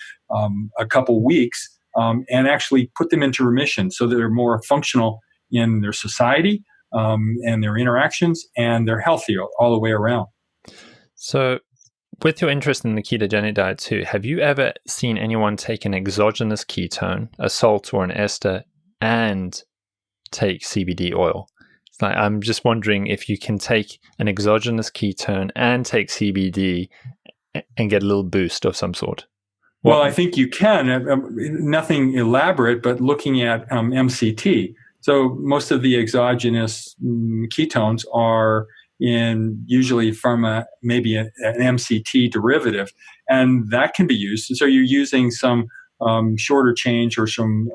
[SPEAKER 2] a couple weeks, and actually put them into remission so that they're more functional in their society, and their interactions, and they're healthier all the way around.
[SPEAKER 1] So, with your interest in the ketogenic diet too, have you ever seen anyone take an exogenous ketone, a salt or an ester, and take CBD oil? It's like, I'm just wondering if you can take an exogenous ketone and take CBD and get a little boost of some sort.
[SPEAKER 2] Well, I think you can. Nothing elaborate, but looking at MCT. So most of the exogenous ketones are usually from maybe an MCT derivative, and that can be used. So you're using some shorter chains or some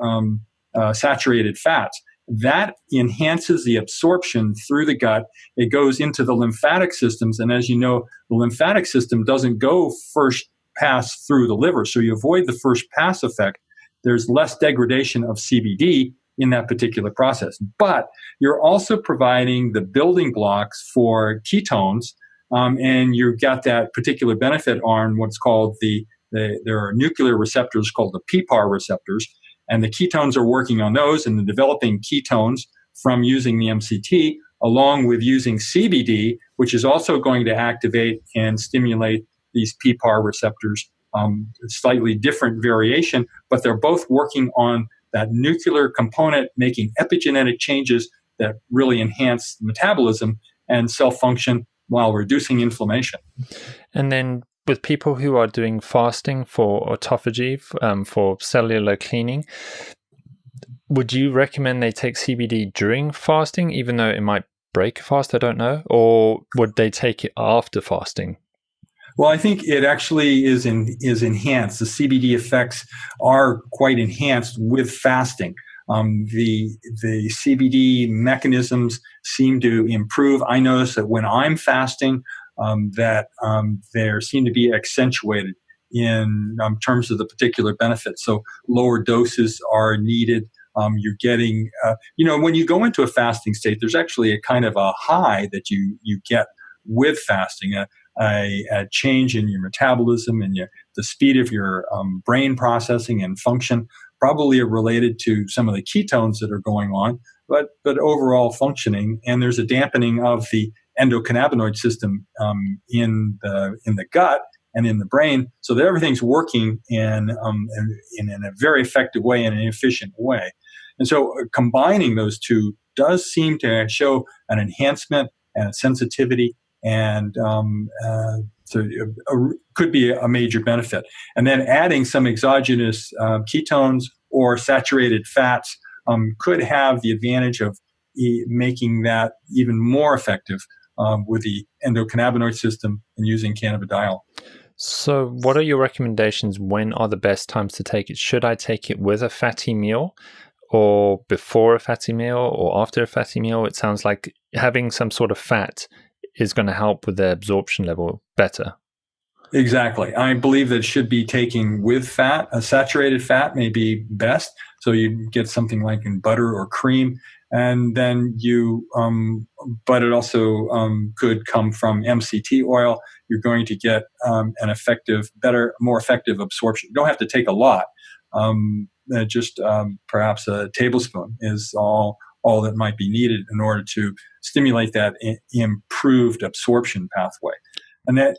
[SPEAKER 2] saturated fats. That enhances the absorption through the gut. It goes into the lymphatic systems, and as you know, the lymphatic system doesn't go first pass through the liver, so you avoid the first pass effect. There's less degradation of CBD in that particular process. But you're also providing the building blocks for ketones, and you've got that particular benefit on what's called there are nuclear receptors called the PPAR receptors, and the ketones are working on those and the developing ketones from using the MCT, along with using CBD, which is also going to activate and stimulate these PPAR receptors, slightly different variation, but they're both working on that nuclear component, making epigenetic changes that really enhance metabolism and cell function while reducing inflammation.
[SPEAKER 1] And then with people who are doing fasting for autophagy, for cellular cleaning, would you recommend they take CBD during fasting, even though it might break a fast? I don't know. Or would they take it after fasting?
[SPEAKER 2] Well, I think it actually is enhanced. The CBD effects are quite enhanced with fasting. The CBD mechanisms seem to improve. I notice that when I'm fasting, that there seem to be accentuated in terms of the particular benefits. So lower doses are needed. You're getting, when you go into a fasting state, there's actually a kind of a high that you get with fasting. A change in your metabolism and the speed of your brain processing and function, probably related to some of the ketones that are going on, but overall functioning. And there's a dampening of the endocannabinoid system in the gut and in the brain, so that everything's working in a very effective way, in an efficient way. And so combining those two does seem to show an enhancement and a sensitivity, and so it could be a major benefit. And then adding some exogenous ketones or saturated fats could have the advantage of making that even more effective with the endocannabinoid system and using cannabidiol.
[SPEAKER 1] So what are your recommendations? When are the best times to take it? Should I take it with a fatty meal, or before a fatty meal, or after a fatty meal? It sounds like having some sort of fat is going to help with the absorption level better.
[SPEAKER 2] Exactly. I believe that it should be taken with fat. A saturated fat may be best. So you get something like in butter or cream, and then but it also could come from MCT oil. You're going to get an effective, better, more effective absorption. You don't have to take a lot. Just perhaps a tablespoon is all that might be needed in order to stimulate that improved absorption pathway. And that,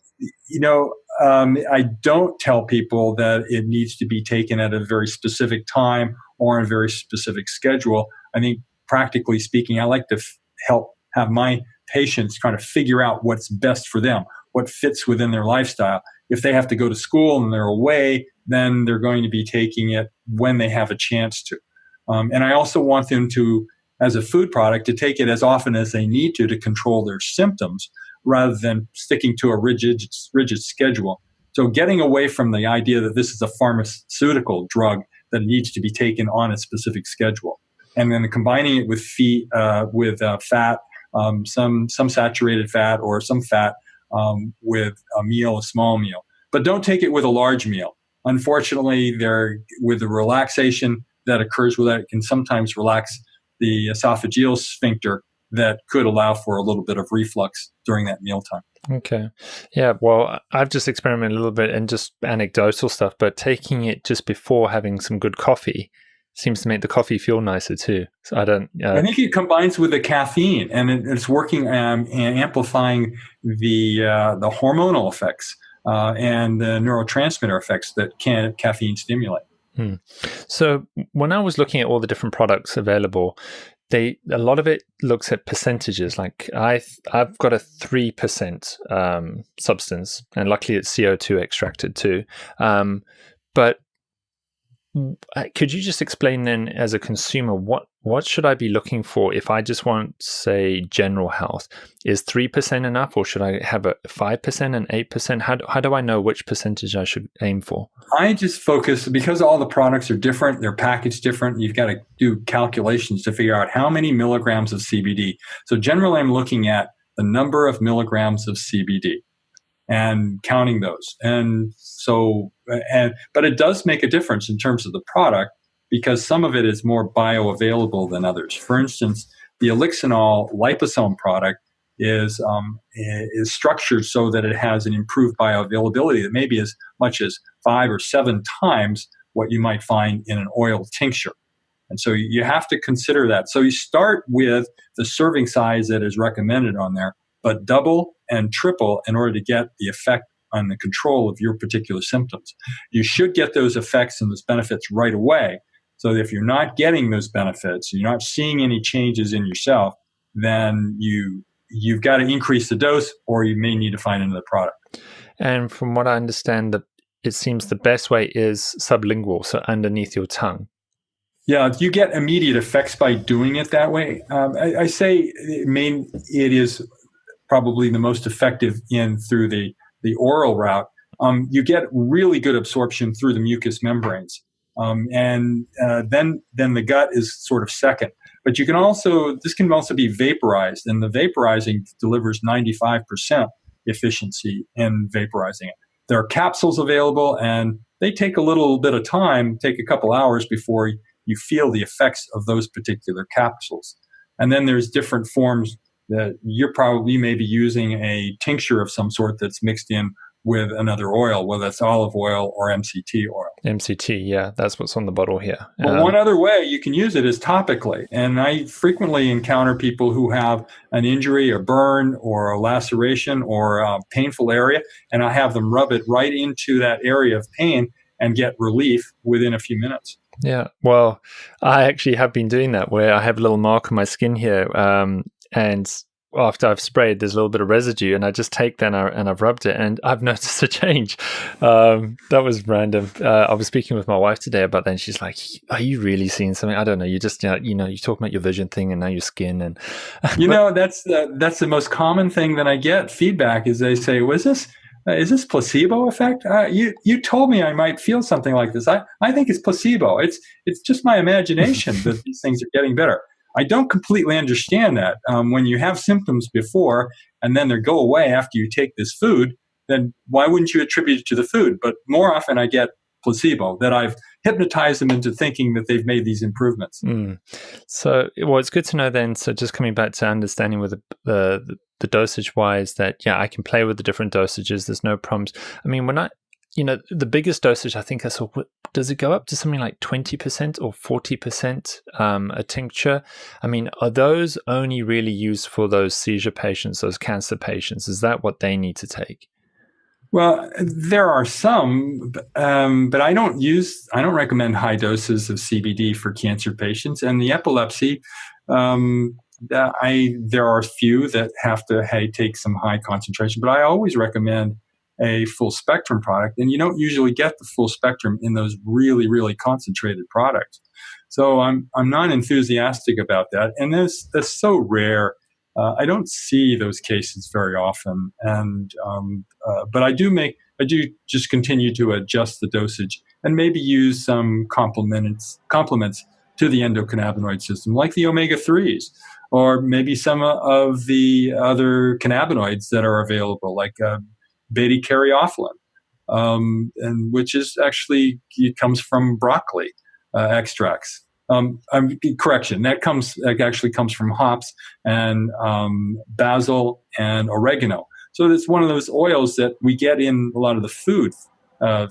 [SPEAKER 2] I don't tell people that it needs to be taken at a very specific time or on a very specific schedule. I think, practically speaking, I like to help have my patients kind of figure out what's best for them, what fits within their lifestyle. If they have to go to school and they're away, then they're going to be taking it when they have a chance to. And I also want them to, as a food product, to take it as often as they need to control their symptoms, rather than sticking to a rigid schedule. So getting away from the idea that this is a pharmaceutical drug that needs to be taken on a specific schedule, and then combining it with fat, some saturated fat or some fat with a small meal. But don't take it with a large meal. unfortunately, there with the relaxation that occurs with that, it can sometimes relax the esophageal sphincter that could allow for a little bit of reflux during that mealtime.
[SPEAKER 1] Okay. Yeah. Well, I've just experimented a little bit and just anecdotal stuff, but taking it just before having some good coffee seems to make the coffee feel nicer too. So I don't.
[SPEAKER 2] I think it combines with the caffeine, and it's working and amplifying the hormonal effects and the neurotransmitter effects that caffeine stimulate.
[SPEAKER 1] So when I was looking at all the different products available, a lot of it looks at percentages. Like I've got a 3% substance, and luckily it's CO2 extracted too. But could you just explain then, as a consumer, what should I be looking for if I just want, say, general health? Is 3% enough, or should I have a 5% and 8%? How do I know which percentage I should aim for?
[SPEAKER 2] I just focus, because all the products are different, they're packaged different. You've got to do calculations to figure out how many milligrams of CBD. So generally, I'm looking at the number of milligrams of CBD and counting those. And so, but it does make a difference in terms of the product, because some of it is more bioavailable than others. For instance, the Elixinol liposome product is structured so that it has an improved bioavailability that may be as much as 5 or 7 times what you might find in an oil tincture. And so you have to consider that. So you start with the serving size that is recommended on there, but double and triple in order to get the effect on the control of your particular symptoms. You should get those effects and those benefits right away. So if you're not getting those benefits, you're not seeing any changes in yourself, then you've got to increase the dose, or you may need to find another product.
[SPEAKER 1] And from what I understand, it seems the best way is sublingual, so underneath your tongue.
[SPEAKER 2] Yeah, you get immediate effects by doing it that way. I say it is probably the most effective through the oral route. You get really good absorption through the mucous membranes, and then the gut is sort of second. But this can also be vaporized, and the vaporizing delivers 95% efficiency in vaporizing it. There are capsules available, and they take a little bit of time, take a couple hours before you feel the effects of those particular capsules. And then there's different forms that you may be using a tincture of some sort that's mixed in with another oil, whether it's olive oil or MCT oil.
[SPEAKER 1] MCT, yeah, that's what's on the bottle here.
[SPEAKER 2] Well, one other way you can use it is topically. And I frequently encounter people who have an injury, a burn, or a laceration, or a painful area, and I have them rub it right into that area of pain and get relief within a few minutes.
[SPEAKER 1] Yeah, well, I actually have been doing that, where I have a little mark on my skin here, and after I've sprayed, there's a little bit of residue, and I just take that and I've rubbed it, and I've noticed a change. That was random. I was speaking with my wife today about that, and she's like, "Are you really seeing something? I don't know. You just, you're talking about your vision thing, and now your skin." And
[SPEAKER 2] that's the most common thing that I get feedback is they say, is this placebo effect? You told me I might feel something like this. I think it's placebo. It's just my imagination that these things are getting better. I don't completely understand that. When you have symptoms before and then they go away after you take this food, then why wouldn't you attribute it to the food? But more often I get placebo, that I've hypnotized them into thinking that they've made these improvements.
[SPEAKER 1] So, it's good to know then. So just coming back to understanding with the dosage wise, that, yeah, I can play with the different dosages. There's no problems. I mean, when the biggest dosage I think I saw, does it go up to something like 20% or 40% a tincture? I mean, are those only really used for those seizure patients, those cancer patients? Is that what they need to take?
[SPEAKER 2] Well, there are some, but I don't recommend high doses of CBD for cancer patients. And the epilepsy, there are a few that have to take some high concentration, but I always recommend a full spectrum product. And you don't usually get the full spectrum in those really, really concentrated products. So I'm not enthusiastic about that. And that's so rare. I don't see those cases very often, and but I do just continue to adjust the dosage and maybe use some complements to the endocannabinoid system, like the omega-3s, or maybe some of the other cannabinoids that are available, like beta-caryophyllene. and which is actually, it comes from broccoli extracts. Correction, that actually comes from hops and basil and oregano. So it's one of those oils that we get in a lot of the food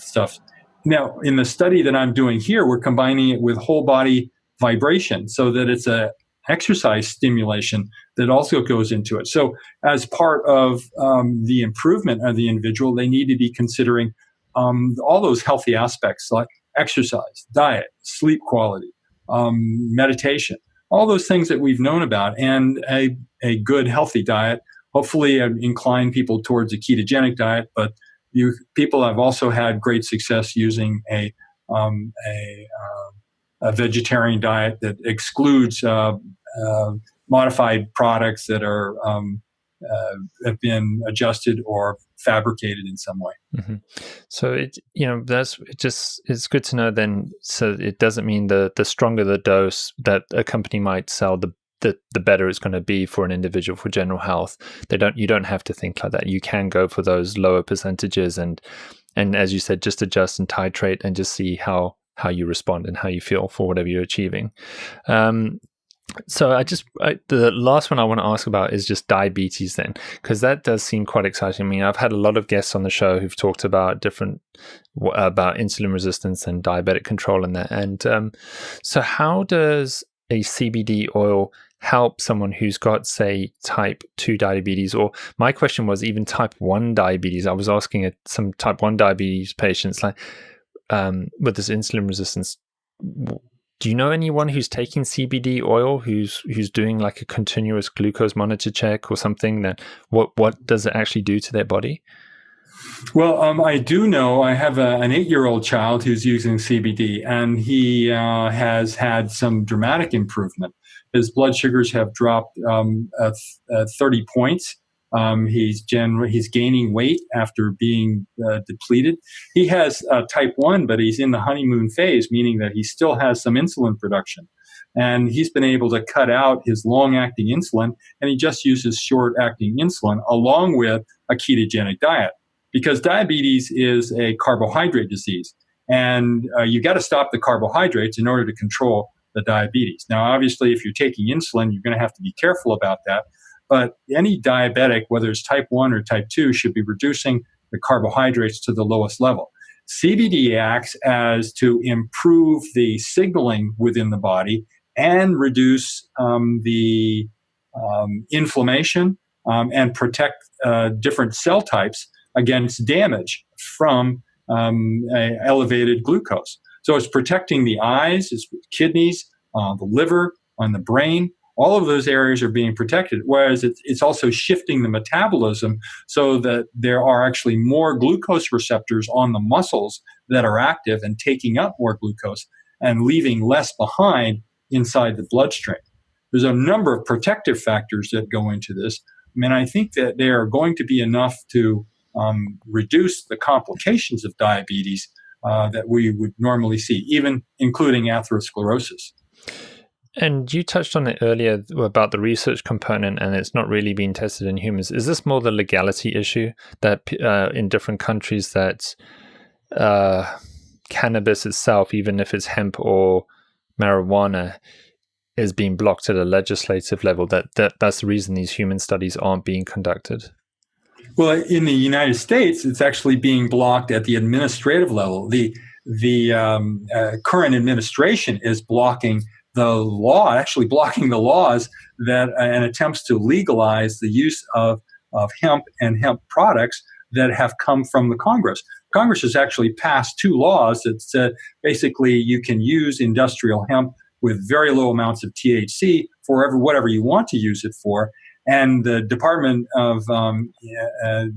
[SPEAKER 2] stuff. Now, in the study that I'm doing here, we're combining it with whole body vibration so that it's a exercise stimulation that also goes into it. So as part of the improvement of the individual, they need to be considering all those healthy aspects like exercise, diet, sleep quality, meditation, all those things that we've known about, and a good healthy diet. Hopefully incline people towards a ketogenic diet, but people have also had great success using a vegetarian diet that excludes modified products that are have been adjusted or fabricated in some way.
[SPEAKER 1] Mm-hmm. So it's good to know then. So it doesn't mean the stronger the dose that a company might sell, the better it's going to be for an individual for general health. You don't have to think like that. You can go for those lower percentages and as you said, just adjust and titrate and just see how you respond and how you feel for whatever you're achieving. So the last one I want to ask about is just diabetes then, because that does seem quite exciting. I mean, I've had a lot of guests on the show who've talked about about insulin resistance and diabetic control and that. And so how does a CBD oil help someone who's got, say, type 2 diabetes, or my question was even type 1 diabetes. I was asking some type 1 diabetes patients, like with this insulin resistance, do you know anyone who's taking CBD oil who's doing like a continuous glucose monitor check or something? That what does it actually do to their body?
[SPEAKER 2] Well, I do know. I have an 8-year-old child who's using CBD, and he has had some dramatic improvement. His blood sugars have dropped 30 points. He's gaining weight after being depleted. He has type 1, but he's in the honeymoon phase, meaning that he still has some insulin production. And he's been able to cut out his long-acting insulin, and he just uses short-acting insulin along with a ketogenic diet. Because diabetes is a carbohydrate disease, and you got to stop the carbohydrates in order to control the diabetes. Now, obviously, if you're taking insulin, you're going to have to be careful about that. But any diabetic, whether it's type 1 or type 2, should be reducing the carbohydrates to the lowest level. CBD acts as to improve the signaling within the body and reduce the inflammation and protect different cell types against damage from elevated glucose. So it's protecting the eyes, it's kidneys, the liver, and the brain. All of those areas are being protected, whereas it's also shifting the metabolism so that there are actually more glucose receptors on the muscles that are active and taking up more glucose and leaving less behind inside the bloodstream. There's a number of protective factors that go into this. I mean, I think that they are going to be enough to reduce the complications of diabetes that we would normally see, even including atherosclerosis.
[SPEAKER 1] And you touched on it earlier about the research component, and it's not really being tested in humans. Is this more the legality issue that in different countries that cannabis itself, even if it's hemp or marijuana, is being blocked at a legislative level? That's the reason these human studies aren't being conducted?
[SPEAKER 2] Well, in the United States, it's actually being blocked at the administrative level. The current administration is blocking the law, actually blocking the laws that and attempts to legalize the use of hemp and hemp products that have come from the Congress. Congress has actually passed 2 laws that said basically you can use industrial hemp with very low amounts of THC for whatever you want to use it for. And the Department of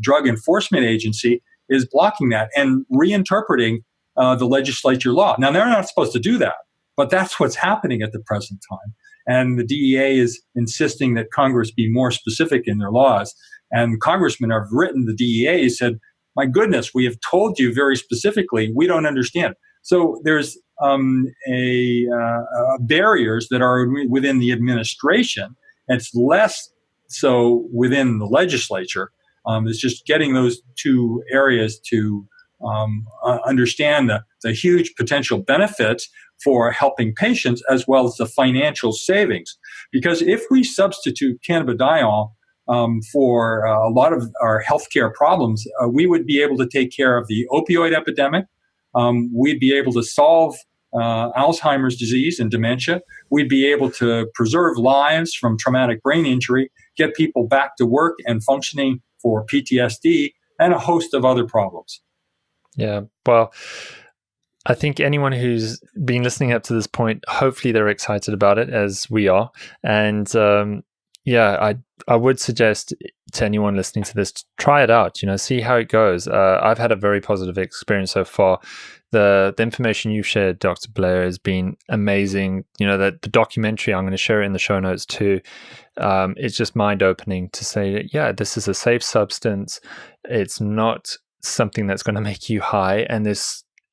[SPEAKER 2] Drug Enforcement Agency is blocking that and reinterpreting the legislature law. Now, they're not supposed to do that, but that's what's happening at the present time. And the DEA is insisting that Congress be more specific in their laws. And congressmen have written the DEA, said, my goodness, we have told you very specifically, we don't understand. So there's barriers that are within the administration. It's less so within the legislature. It's just getting those 2 areas to understand the huge potential benefits for helping patients as well as the financial savings. Because if we substitute cannabidiol for a lot of our healthcare problems, we would be able to take care of the opioid epidemic. We'd be able to solve Alzheimer's disease and dementia. We'd be able to preserve lives from traumatic brain injury, get people back to work and functioning for PTSD, and a host of other problems.
[SPEAKER 1] Yeah, well, I think anyone who's been listening up to this point, hopefully they're excited about it as we are. And I would suggest to anyone listening to this, try it out, see how it goes. I've had a very positive experience so far. The information you've shared, Dr. Blair, has been amazing. The documentary, I'm going to share it in the show notes too. It's just mind-opening to say that, yeah, this is a safe substance. It's not something that's going to make you high. And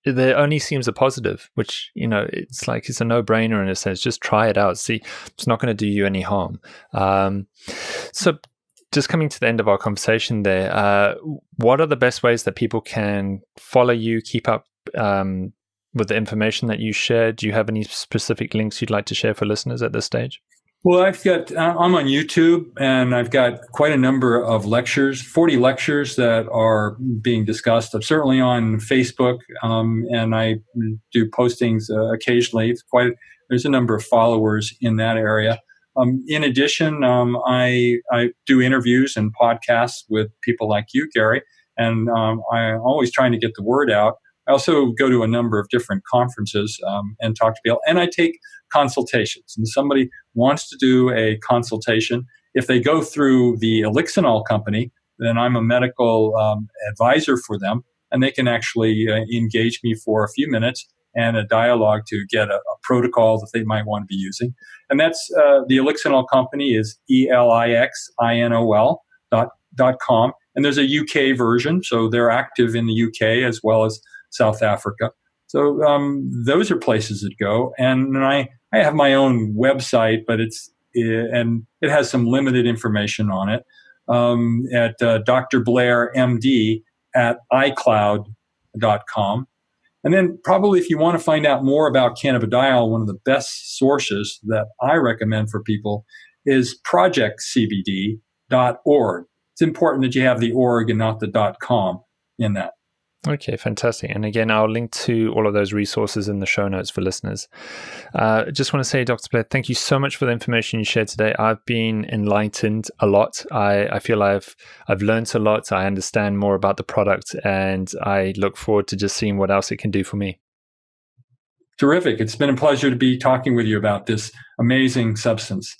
[SPEAKER 1] there only seems a positive, which, it's like it's a no-brainer in a sense. Just try it out. See, it's not going to do you any harm. So just coming to the end of our conversation there, what are the best ways that people can follow you, keep up with the information that you share? Do you have any specific links you'd like to share for listeners at this stage?
[SPEAKER 2] Well, I'm on YouTube, and I've got quite a number of lectures, 40 lectures that are being discussed. I'm certainly on Facebook, and I do postings occasionally. There's a number of followers in that area. In addition, I do interviews and podcasts with people like you, Gary, and I'm always trying to get the word out. I also go to a number of different conferences and talk to people, and I take consultations. And somebody wants to do a consultation, if they go through the Elixinol company, then I'm a medical advisor for them, and they can actually engage me for a few minutes and a dialogue to get a protocol that they might want to be using. And that's the Elixinol company is ELIXINOL.com. And there's a UK version, so they're active in the UK as well as South Africa. So those are places that go. And I have my own website, but it has some limited information on it at Dr. Blair, MD at iCloud.com. And then probably if you want to find out more about cannabidiol, one of the best sources that I recommend for people is projectcbd.org. It's important that you have the org and not the .com in that.
[SPEAKER 1] Okay, fantastic. And again, I'll link to all of those resources in the show notes for listeners. I just want to say, Dr. Blair, thank you so much for the information you shared today. I've been enlightened a lot. I feel I've learned a lot. I understand more about the product, and I look forward to just seeing what else it can do for me.
[SPEAKER 2] Terrific. It's been a pleasure to be talking with you about this amazing substance.